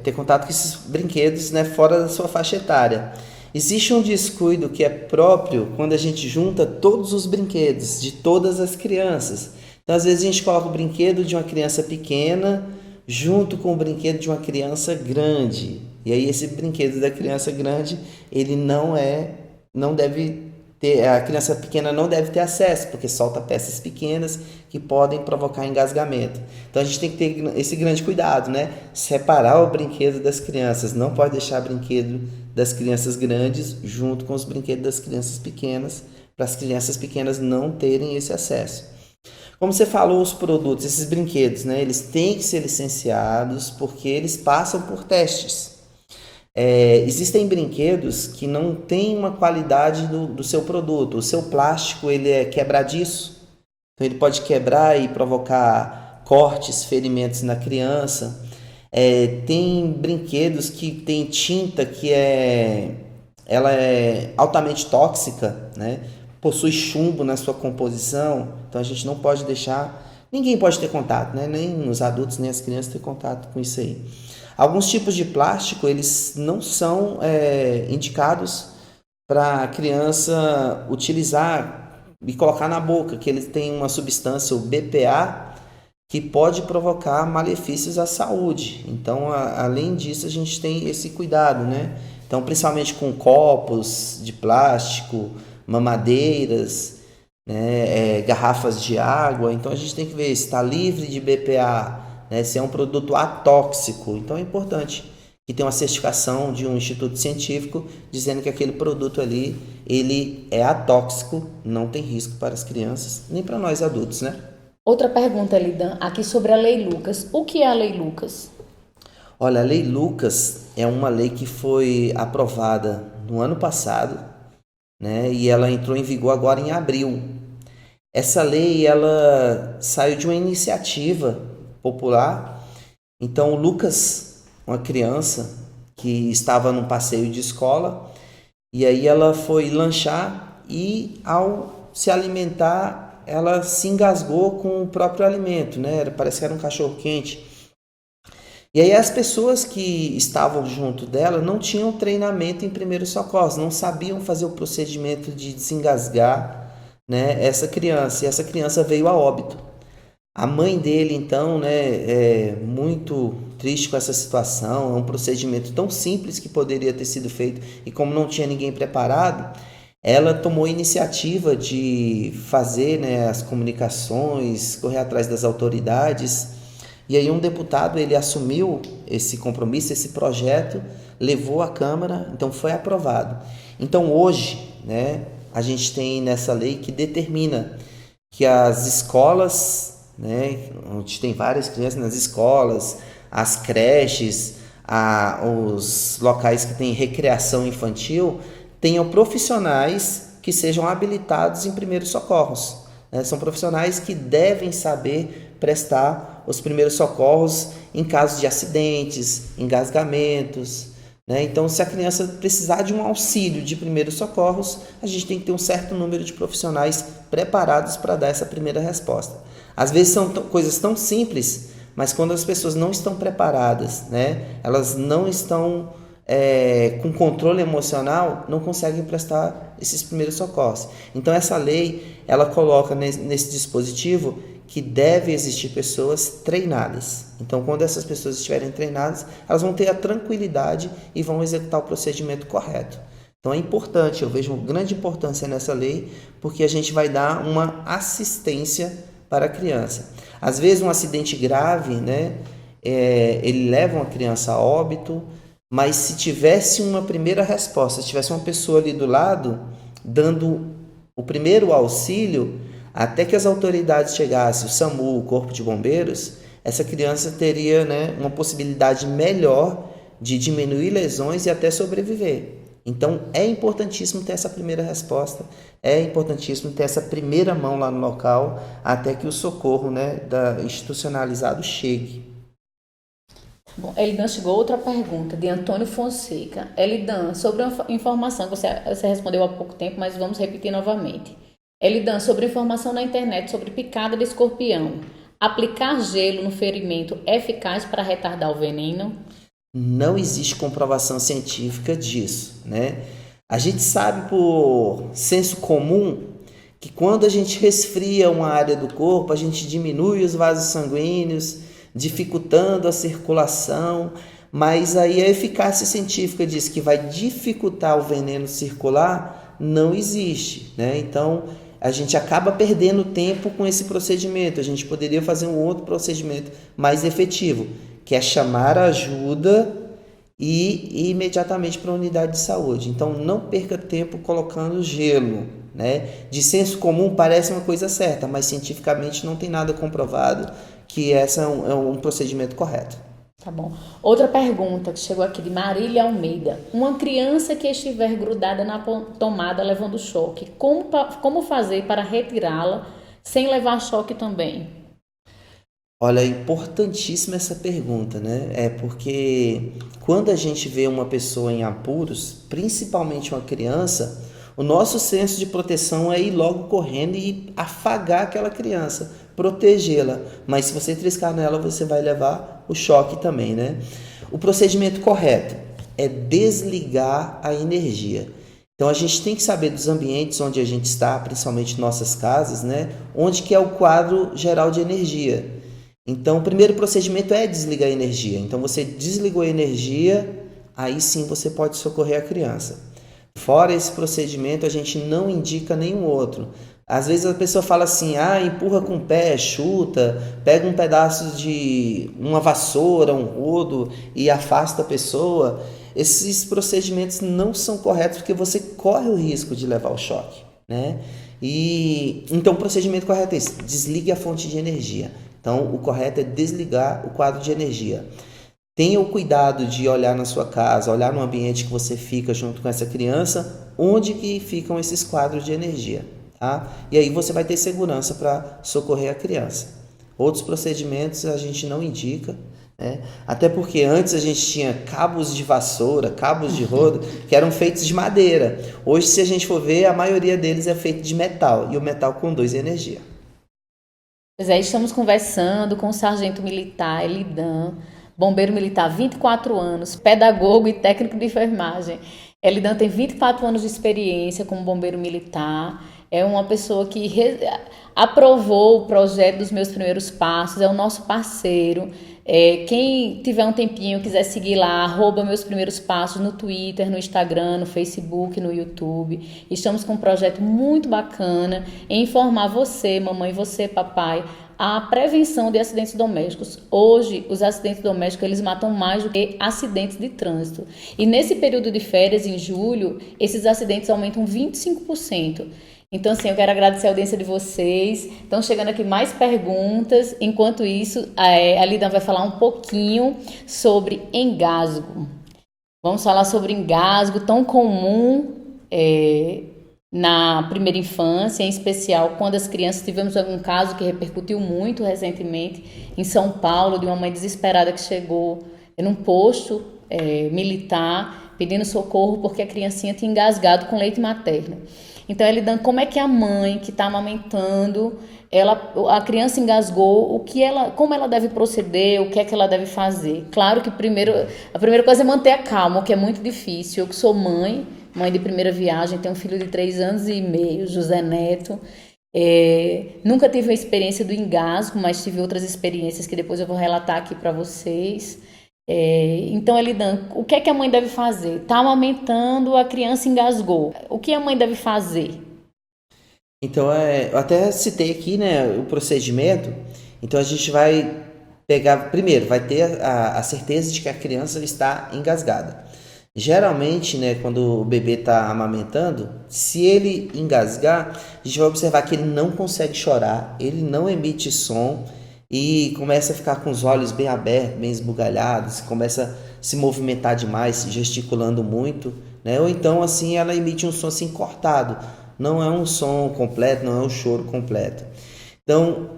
ter contato com esses brinquedos, né, fora da sua faixa etária. Existe um descuido que é próprio quando a gente junta todos os brinquedos de todas as crianças. Então, às vezes a gente coloca o brinquedo de uma criança pequena junto com o brinquedo de uma criança grande. E aí esse brinquedo da criança grande, ele não deve ter, a criança pequena não deve ter acesso, porque solta peças pequenas que podem provocar engasgamento. Então a gente tem que ter esse grande cuidado, né? Separar o brinquedo das crianças, não pode deixar brinquedo das crianças grandes junto com os brinquedos das crianças pequenas, para as crianças pequenas não terem esse acesso. Como você falou, os produtos, esses brinquedos, né? Eles têm que ser licenciados porque eles passam por testes. Existem brinquedos que não têm uma qualidade do seu produto. O seu plástico ele é quebradiço, então ele pode quebrar e provocar cortes, ferimentos na criança. Tem brinquedos que tem tinta que ela é altamente tóxica, né? Possui chumbo na sua composição, então a gente não pode deixar, ninguém pode ter contato, né? Nem os adultos nem as crianças ter contato com isso aí. Alguns tipos de plástico, eles não são indicados para a criança utilizar e colocar na boca, que eles têm uma substância, o BPA, que pode provocar malefícios à saúde. Então, além disso, a gente tem esse cuidado, né? Então, principalmente com copos de plástico, mamadeiras, né? Garrafas de água. Então, a gente tem que ver se está livre de BPA, né? Se é um produto atóxico. Então, é importante que tenha uma certificação de um instituto científico dizendo que aquele produto ali, ele é atóxico, não tem risco para as crianças, nem para nós adultos, né? Outra pergunta, Lidan, aqui sobre a Lei Lucas. O que é a Lei Lucas? Olha, a Lei Lucas é uma lei que foi aprovada no ano passado, né? E ela entrou em vigor agora em abril. Essa lei, ela saiu de uma iniciativa popular. Então, o Lucas, uma criança que estava num passeio de escola, e aí ela foi lanchar e, ao se alimentar, ela se engasgou com o próprio alimento, né? Parece que era um cachorro quente. E aí as pessoas que estavam junto dela não tinham treinamento em primeiros socorros, não sabiam fazer o procedimento de desengasgar, né, essa criança. E essa criança veio a óbito. A mãe dele, então, né, muito triste com essa situação. É um procedimento tão simples que poderia ter sido feito, e como não tinha ninguém preparado, ela tomou a iniciativa de fazer, né, as comunicações, correr atrás das autoridades. E aí um deputado, ele assumiu esse compromisso, esse projeto, levou à Câmara, então foi aprovado. Então hoje, né, a gente tem nessa lei que determina que as escolas, né, onde tem várias crianças nas escolas, as creches, os locais que têm recreação infantil, tenham profissionais que sejam habilitados em primeiros socorros. São profissionais que devem saber prestar os primeiros socorros em caso de acidentes, engasgamentos. Então, se a criança precisar de um auxílio de primeiros socorros, a gente tem que ter um certo número de profissionais preparados para dar essa primeira resposta. Às vezes são coisas tão simples, mas quando as pessoas não estão preparadas, elas não estão com controle emocional, não conseguem prestar esses primeiros socorros. Então, essa lei, ela coloca nesse dispositivo que deve existir pessoas treinadas. Então, quando essas pessoas estiverem treinadas, elas vão ter a tranquilidade e vão executar o procedimento correto. Então, é importante, eu vejo uma grande importância nessa lei, porque a gente vai dar uma assistência para a criança. Às vezes, um acidente grave, ele leva uma criança a óbito, mas se tivesse uma primeira resposta, se tivesse uma pessoa ali do lado, dando o primeiro auxílio, até que as autoridades chegassem, o SAMU, o Corpo de Bombeiros, essa criança teria uma possibilidade melhor de diminuir lesões e até sobreviver. Então, é importantíssimo ter essa primeira resposta, é importantíssimo ter essa primeira mão lá no local, até que o socorro institucionalizado chegue. Bom, Elidan, chegou outra pergunta de Antônio Fonseca. Elidan, sobre a informação, você respondeu há pouco tempo, mas vamos repetir novamente. Elidan, sobre informação na internet sobre picada de escorpião, aplicar gelo no ferimento é eficaz para retardar o veneno? Não existe comprovação científica disso, A gente sabe por senso comum que quando a gente resfria uma área do corpo, a gente diminui os vasos sanguíneos, dificultando a circulação, mas aí a eficácia científica diz que vai dificultar o veneno circular, não existe, Então, a gente acaba perdendo tempo com esse procedimento. A gente poderia fazer um outro procedimento mais efetivo, que é chamar ajuda e ir imediatamente para a unidade de saúde. Então, não perca tempo colocando gelo, De senso comum parece uma coisa certa, mas cientificamente não tem nada comprovado que esse é um procedimento correto. Tá bom. Outra pergunta que chegou aqui de Marília Almeida. Uma criança que estiver grudada na tomada levando choque, como fazer para retirá-la sem levar choque também? Olha, é importantíssima essa pergunta, É porque quando a gente vê uma pessoa em apuros, principalmente uma criança, o nosso senso de proteção é ir logo correndo e afagar aquela criança, protegê-la. Mas se você triscar nela, você vai levar o choque também, O procedimento correto é desligar a energia. Então, a gente tem que saber dos ambientes onde a gente está, principalmente nossas casas, Onde que é o quadro geral de energia. Então, o primeiro procedimento é desligar a energia. Então, você desligou a energia, aí sim você pode socorrer a criança. Fora esse procedimento, a gente não indica nenhum outro. Às vezes a pessoa fala assim, empurra com o pé, chuta, pega um pedaço de uma vassoura, um rodo e afasta a pessoa. Esses procedimentos não são corretos porque você corre o risco de levar o choque, Então o procedimento correto é esse, desligue a fonte de energia. Então o correto é desligar o quadro de energia. Tenha o cuidado de olhar na sua casa, olhar no ambiente que você fica junto com essa criança, onde que ficam esses quadros de energia. E aí você vai ter segurança para socorrer a criança. Outros procedimentos a gente não indica, Até porque antes a gente tinha cabos de vassoura, cabos de rodo, que eram feitos de madeira. Hoje, se a gente for ver, a maioria deles é feito de metal, e o metal conduz energia. Pois é, estamos conversando com o sargento militar Elidan, bombeiro militar, 24 anos, pedagogo e técnico de enfermagem. Elidan tem 24 anos de experiência como bombeiro militar, é uma pessoa que aprovou o projeto dos Meus Primeiros Passos, é o nosso parceiro. Quem tiver um tempinho, quiser seguir lá, @Meus Primeiros Passos no Twitter, no Instagram, no Facebook, no YouTube. Estamos com um projeto muito bacana em informar você, mamãe, você, papai, a prevenção de acidentes domésticos. Hoje, os acidentes domésticos, eles matam mais do que acidentes de trânsito. E nesse período de férias, em julho, esses acidentes aumentam 25%. Então, assim, eu quero agradecer a audiência de vocês. Estão chegando aqui mais perguntas. Enquanto isso, a Lidan vai falar um pouquinho sobre engasgo. Vamos falar sobre engasgo tão comum na primeira infância, em especial quando as crianças. Tivemos algum caso que repercutiu muito recentemente em São Paulo, de uma mãe desesperada que chegou num posto militar pedindo socorro porque a criancinha tinha engasgado com leite materno. Então, Elidan, como é que a mãe que está amamentando, a criança engasgou, como ela deve proceder, o que é que ela deve fazer? Claro que a primeira coisa é manter a calma, o que é muito difícil. Eu que sou mãe de primeira viagem, tenho um filho de 3 anos e meio, José Neto. Nunca tive a experiência do engasgo, mas tive outras experiências que depois eu vou relatar aqui para vocês. Então, Elidan, o que é que a mãe deve fazer? Está amamentando, a criança engasgou. O que a mãe deve fazer? Então, eu até citei aqui, né, o procedimento. Então, a gente vai pegar, primeiro, vai ter a certeza de que a criança está engasgada. Geralmente, né, quando o bebê está amamentando, se ele engasgar, a gente vai observar que ele não consegue chorar, ele não emite som, e começa a ficar com os olhos bem abertos, bem esbugalhados, começa a se movimentar demais, gesticulando muito, né? Ou então assim ela emite um som assim cortado, não é um som completo, não é um choro completo. Então,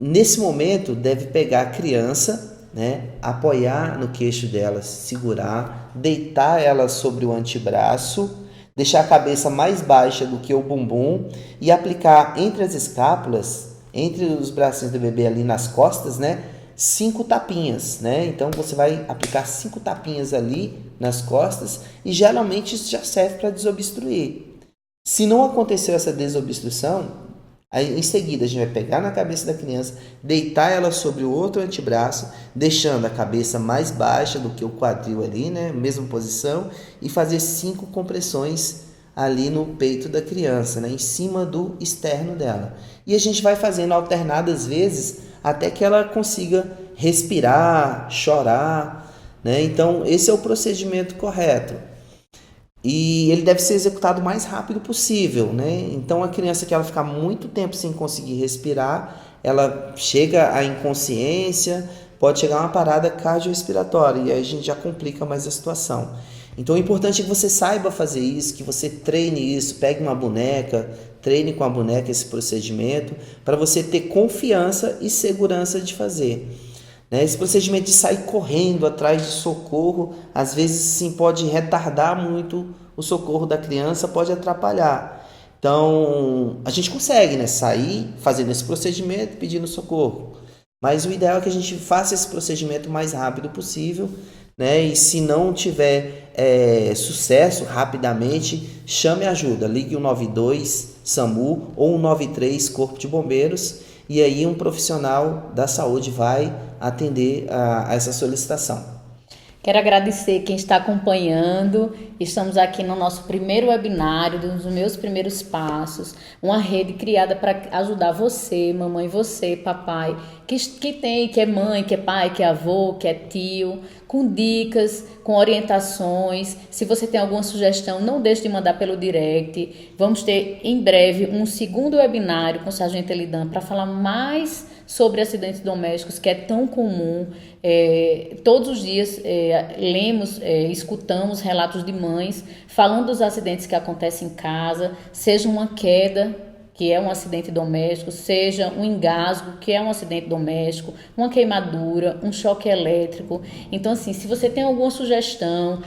nesse momento deve pegar a criança, né? Apoiar no queixo dela, segurar, deitar ela sobre o antebraço, deixar a cabeça mais baixa do que o bumbum e aplicar entre as escápulas, entre os bracinhos do bebê ali nas costas, né? 5 tapinhas, né? Então você vai aplicar 5 tapinhas ali nas costas e geralmente isso já serve para desobstruir. Se não aconteceu essa desobstrução, aí em seguida a gente vai pegar na cabeça da criança, deitar ela sobre o outro antebraço, deixando a cabeça mais baixa do que o quadril ali, né? Mesma posição, e fazer 5 compressões ali no peito da criança, né? Em cima do externo dela. E a gente vai fazendo alternadas vezes até que ela consiga respirar, chorar, né? Então, esse é o procedimento correto. E ele deve ser executado o mais rápido possível, né? Então, a criança que ela ficar muito tempo sem conseguir respirar, ela chega à inconsciência, pode chegar a uma parada cardiorrespiratória, e aí a gente já complica mais a situação. Então, o importante é que você saiba fazer isso, que você treine isso, pegue uma boneca, treine com a boneca esse procedimento, para você ter confiança e segurança de fazer. Esse procedimento de sair correndo atrás de socorro, às vezes sim pode retardar muito o socorro da criança, pode atrapalhar. Então, a gente consegue, né, sair fazendo esse procedimento, pedindo socorro. Mas o ideal é que a gente faça esse procedimento o mais rápido possível, né? E se não tiver sucesso rapidamente, chame ajuda, ligue o 192 SAMU ou o 193 Corpo de Bombeiros, e aí um profissional da saúde vai atender a essa solicitação. Quero agradecer quem está acompanhando. Estamos aqui no nosso primeiro webinário, dos meus primeiros passos, uma rede criada para ajudar você, mamãe, você, papai, que é mãe, que é pai, que é avô, que é tio, com dicas, com orientações. Se você tem alguma sugestão, não deixe de mandar pelo direct. Vamos ter em breve um segundo webinário com o Sargento Elidan para falar mais sobre acidentes domésticos, que é tão comum. Todos os dias lemos, escutamos relatos de mães falando dos acidentes que acontecem em casa, seja uma queda, que é um acidente doméstico, seja um engasgo, que é um acidente doméstico, uma queimadura, um choque elétrico. Então, assim, se você tem alguma sugestão,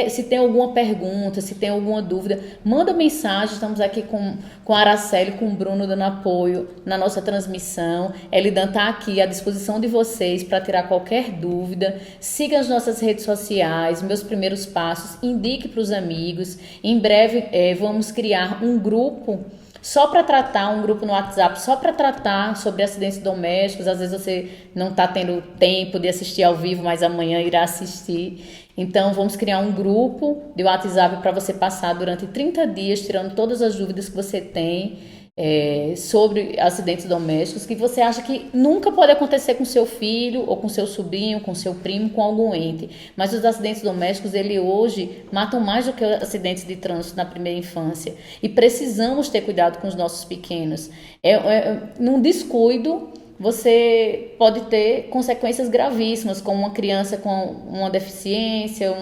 se tem alguma pergunta, se tem alguma dúvida, manda mensagem. Estamos aqui com a Araceli, com o Bruno dando apoio na nossa transmissão. Elidan está aqui à disposição de vocês para tirar qualquer dúvida. Siga as nossas redes sociais, Meus Primeiros Passos, indique para os amigos. Em breve vamos criar um grupo só para tratar, um grupo no WhatsApp, só para tratar sobre acidentes domésticos. Às vezes você não está tendo tempo de assistir ao vivo, mas amanhã irá assistir. Então, vamos criar um grupo de WhatsApp para você passar durante 30 dias, tirando todas as dúvidas que você tem. sobre acidentes domésticos que você acha que nunca pode acontecer com seu filho ou com seu sobrinho, com seu primo, com algum ente. Mas os acidentes domésticos, ele hoje matam mais do que acidentes de trânsito na primeira infância. E precisamos ter cuidado com os nossos pequenos. Num descuido, você pode ter consequências gravíssimas, como uma criança com uma deficiência,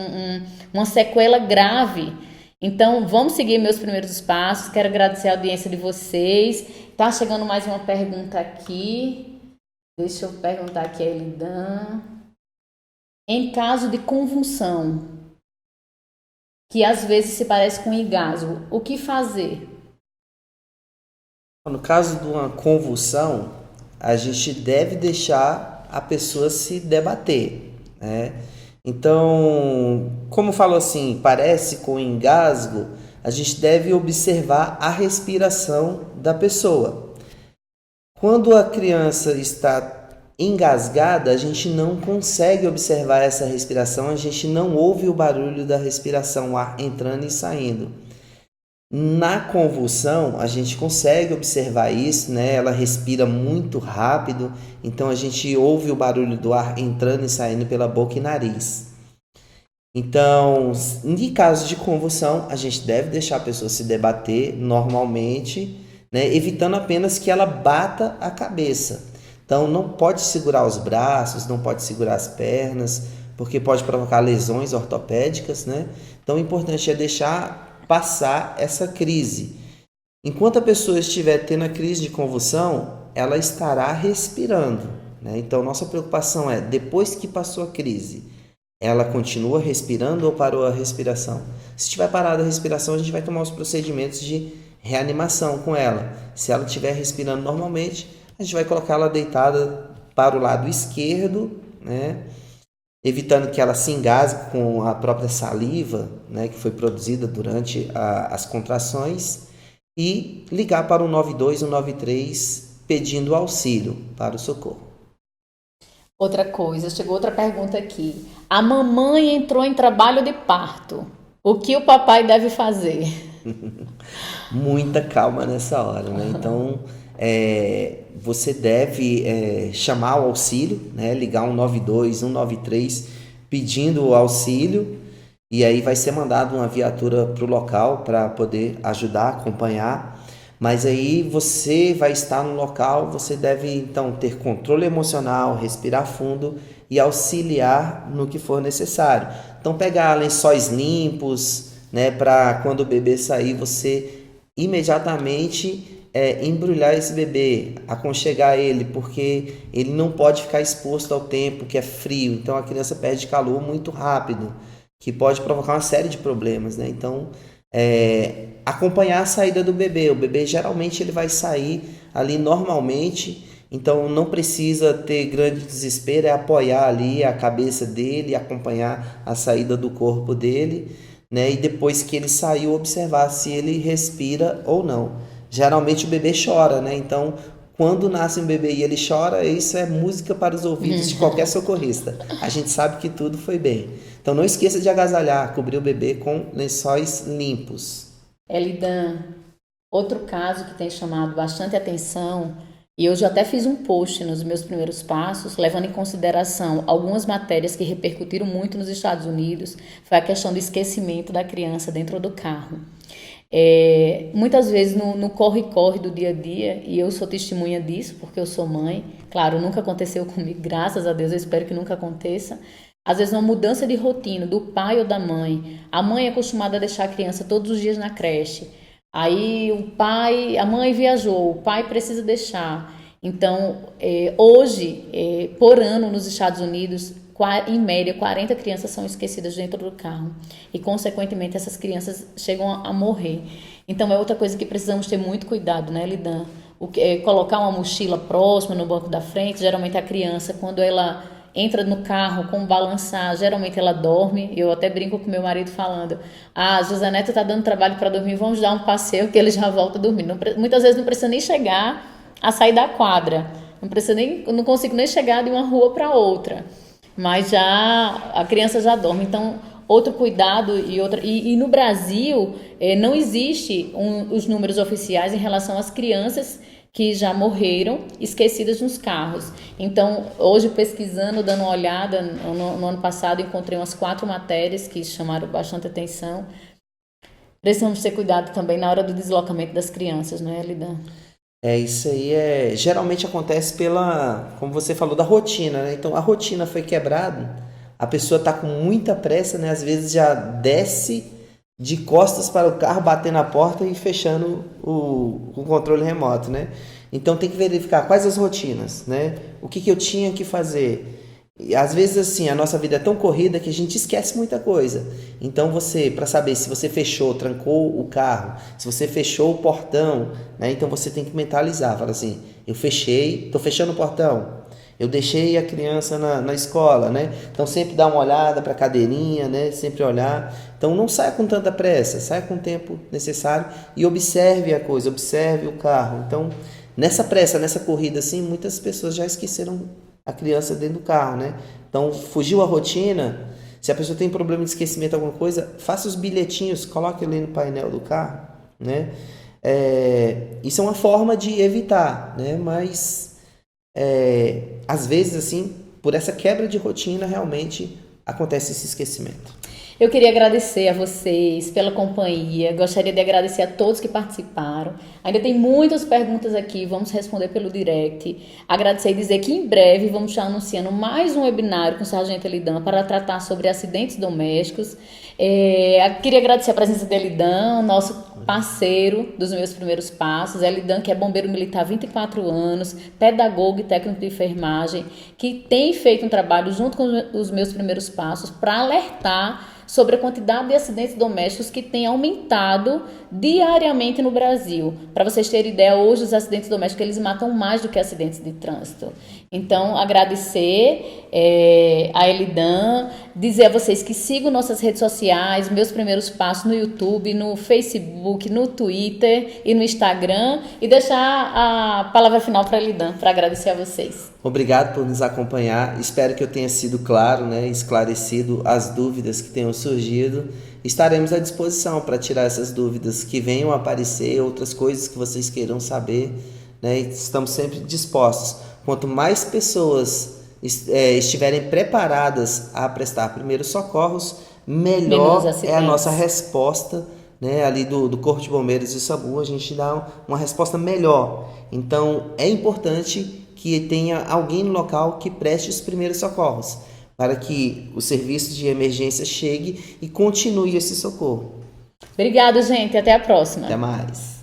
uma sequela grave. Então, vamos seguir meus primeiros passos. Quero agradecer a audiência de vocês. Tá chegando mais uma pergunta aqui. Deixa eu perguntar aqui a Elidan. Em caso de convulsão, que às vezes se parece com engasgo, o que fazer? No caso de uma convulsão, a gente deve deixar a pessoa se debater, né? Então, como falou assim, parece com engasgo, a gente deve observar a respiração da pessoa. Quando a criança está engasgada, a gente não consegue observar essa respiração, a gente não ouve o barulho da respiração, o ar entrando e saindo. Na convulsão, a gente consegue observar isso, né? Ela respira muito rápido, então a gente ouve o barulho do ar entrando e saindo pela boca e nariz. Então, em caso de convulsão, a gente deve deixar a pessoa se debater normalmente, né? Evitando apenas que ela bata a cabeça. Então, não pode segurar os braços, não pode segurar as pernas, porque pode provocar lesões ortopédicas, né? Então, o importante é deixar passar essa crise. Enquanto a pessoa estiver tendo a crise de convulsão, ela estará respirando, né? Então, nossa preocupação é, depois que passou a crise, ela continua respirando ou parou a respiração? Se estiver parada a respiração, a gente vai tomar os procedimentos de reanimação com ela. Se ela estiver respirando normalmente, a gente vai colocar ela deitada para o lado esquerdo, né? Evitando que ela se engasgue com a própria saliva, né, que foi produzida durante as contrações, e ligar para o 92, o 93, pedindo auxílio para o socorro. Outra coisa, chegou outra pergunta aqui. A mamãe entrou em trabalho de parto. O que o papai deve fazer? Muita calma nessa hora, né? Então, você deve chamar o auxílio, né? Ligar 192, 193, pedindo o auxílio, e aí vai ser mandado uma viatura para o local para poder ajudar, acompanhar. Mas aí você vai estar no local, você deve então ter controle emocional, respirar fundo e auxiliar no que for necessário. Então pegar lençóis limpos, né, para quando o bebê sair você imediatamente embrulhar esse bebê, aconchegar ele, porque ele não pode ficar exposto ao tempo que é frio, então a criança perde calor muito rápido, que pode provocar uma série de problemas, né? Então, acompanhar a saída do bebê. O bebê geralmente ele vai sair ali normalmente, então não precisa ter grande desespero, é apoiar ali a cabeça dele, acompanhar a saída do corpo dele, né? E depois que ele saiu, observar se ele respira ou não. Geralmente o bebê chora, né? Então, quando nasce um bebê e ele chora, isso é música para os ouvidos de qualquer socorrista. A gente sabe que tudo foi bem. Então, não esqueça de agasalhar, cobrir o bebê com lençóis limpos. Elidan, outro caso que tem chamado bastante atenção, e eu já até fiz um post nos meus primeiros passos, levando em consideração algumas matérias que repercutiram muito nos Estados Unidos, foi a questão do esquecimento da criança dentro do carro. Muitas vezes no corre-corre do dia a dia, e eu sou testemunha disso porque eu sou mãe, claro, nunca aconteceu comigo, graças a Deus, eu espero que nunca aconteça. Às vezes uma mudança de rotina do pai ou da mãe, a mãe é acostumada a deixar a criança todos os dias na creche, aí a mãe viajou, o pai precisa deixar. Então, hoje, por ano nos Estados Unidos, em média, 40 crianças são esquecidas dentro do carro e, consequentemente, essas crianças chegam a morrer. Então, é outra coisa que precisamos ter muito cuidado, né, Lidan? Colocar uma mochila próxima no banco da frente. Geralmente, a criança, quando ela entra no carro com balançar, geralmente ela dorme. Eu até brinco com meu marido falando: a José Neto tá dando trabalho para dormir, vamos dar um passeio que ele já volta a dormir. Muitas vezes não precisa nem chegar a sair da quadra, não consigo nem chegar de uma rua para outra, mas já a criança já dorme. Então, outro cuidado e no Brasil não existe os números oficiais em relação às crianças que já morreram esquecidas nos carros. Então, hoje pesquisando, dando uma olhada, no ano passado encontrei umas 4 matérias que chamaram bastante atenção. Precisamos ter cuidado também na hora do deslocamento das crianças, não é, Elidan? Isso aí geralmente acontece como você falou, da rotina, né? Então a rotina foi quebrada, a pessoa está com muita pressa, né? Às vezes já desce de costas para o carro, bater na porta e fechando o controle remoto, né? Então tem que verificar quais as rotinas, né? O que eu tinha que fazer. E às vezes assim, a nossa vida é tão corrida que a gente esquece muita coisa. Então para saber se você fechou, trancou o carro, se você fechou o portão, né? Então você tem que mentalizar, fala assim, eu fechei, estou fechando o portão, eu deixei a criança na escola, né? Então sempre dá uma olhada para a cadeirinha, né? Sempre olhar. Então não saia com tanta pressa, saia com o tempo necessário e observe a coisa, observe o carro. Então nessa pressa, nessa corrida assim, muitas pessoas já esqueceram a criança dentro do carro, né? Então fugiu a rotina. Se a pessoa tem problema de esquecimento, alguma coisa, faça os bilhetinhos, coloque ali no painel do carro, né? Isso é uma forma de evitar, né? Mas às vezes assim, por essa quebra de rotina, realmente acontece esse esquecimento. Eu queria agradecer a vocês pela companhia, gostaria de agradecer a todos que participaram. Ainda tem muitas perguntas aqui, vamos responder pelo direct. Agradecer e dizer que em breve vamos estar anunciando mais um webinário com o Sargento Elidan para tratar sobre acidentes domésticos. Queria agradecer a presença de Elidan, nosso parceiro dos meus primeiros passos. Elidan, que é bombeiro militar há 24 anos, pedagogo e técnico de enfermagem, que tem feito um trabalho junto com os meus primeiros passos para alertar sobre a quantidade de acidentes domésticos que tem aumentado diariamente no Brasil. Para vocês terem ideia, hoje os acidentes domésticos eles matam mais do que acidentes de trânsito. Então, agradecer a Elidan, dizer a vocês que sigam nossas redes sociais, meus primeiros passos no YouTube, no Facebook, no Twitter e no Instagram, e deixar a palavra final para a Elidan, para agradecer a vocês. Obrigado por nos acompanhar, espero que eu tenha sido claro, né, esclarecido as dúvidas que tenham surgido. Estaremos à disposição para tirar essas dúvidas que venham a aparecer, outras coisas que vocês queiram saber, né, estamos sempre dispostos. Quanto mais pessoas estiverem preparadas a prestar primeiros socorros, melhor é a nossa resposta, né, ali do Corpo de Bombeiros de SAMU, a gente dá uma resposta melhor. Então é importante que tenha alguém no local que preste os primeiros socorros, para que o serviço de emergência chegue e continue esse socorro. Obrigado, gente. Até a próxima. Até mais.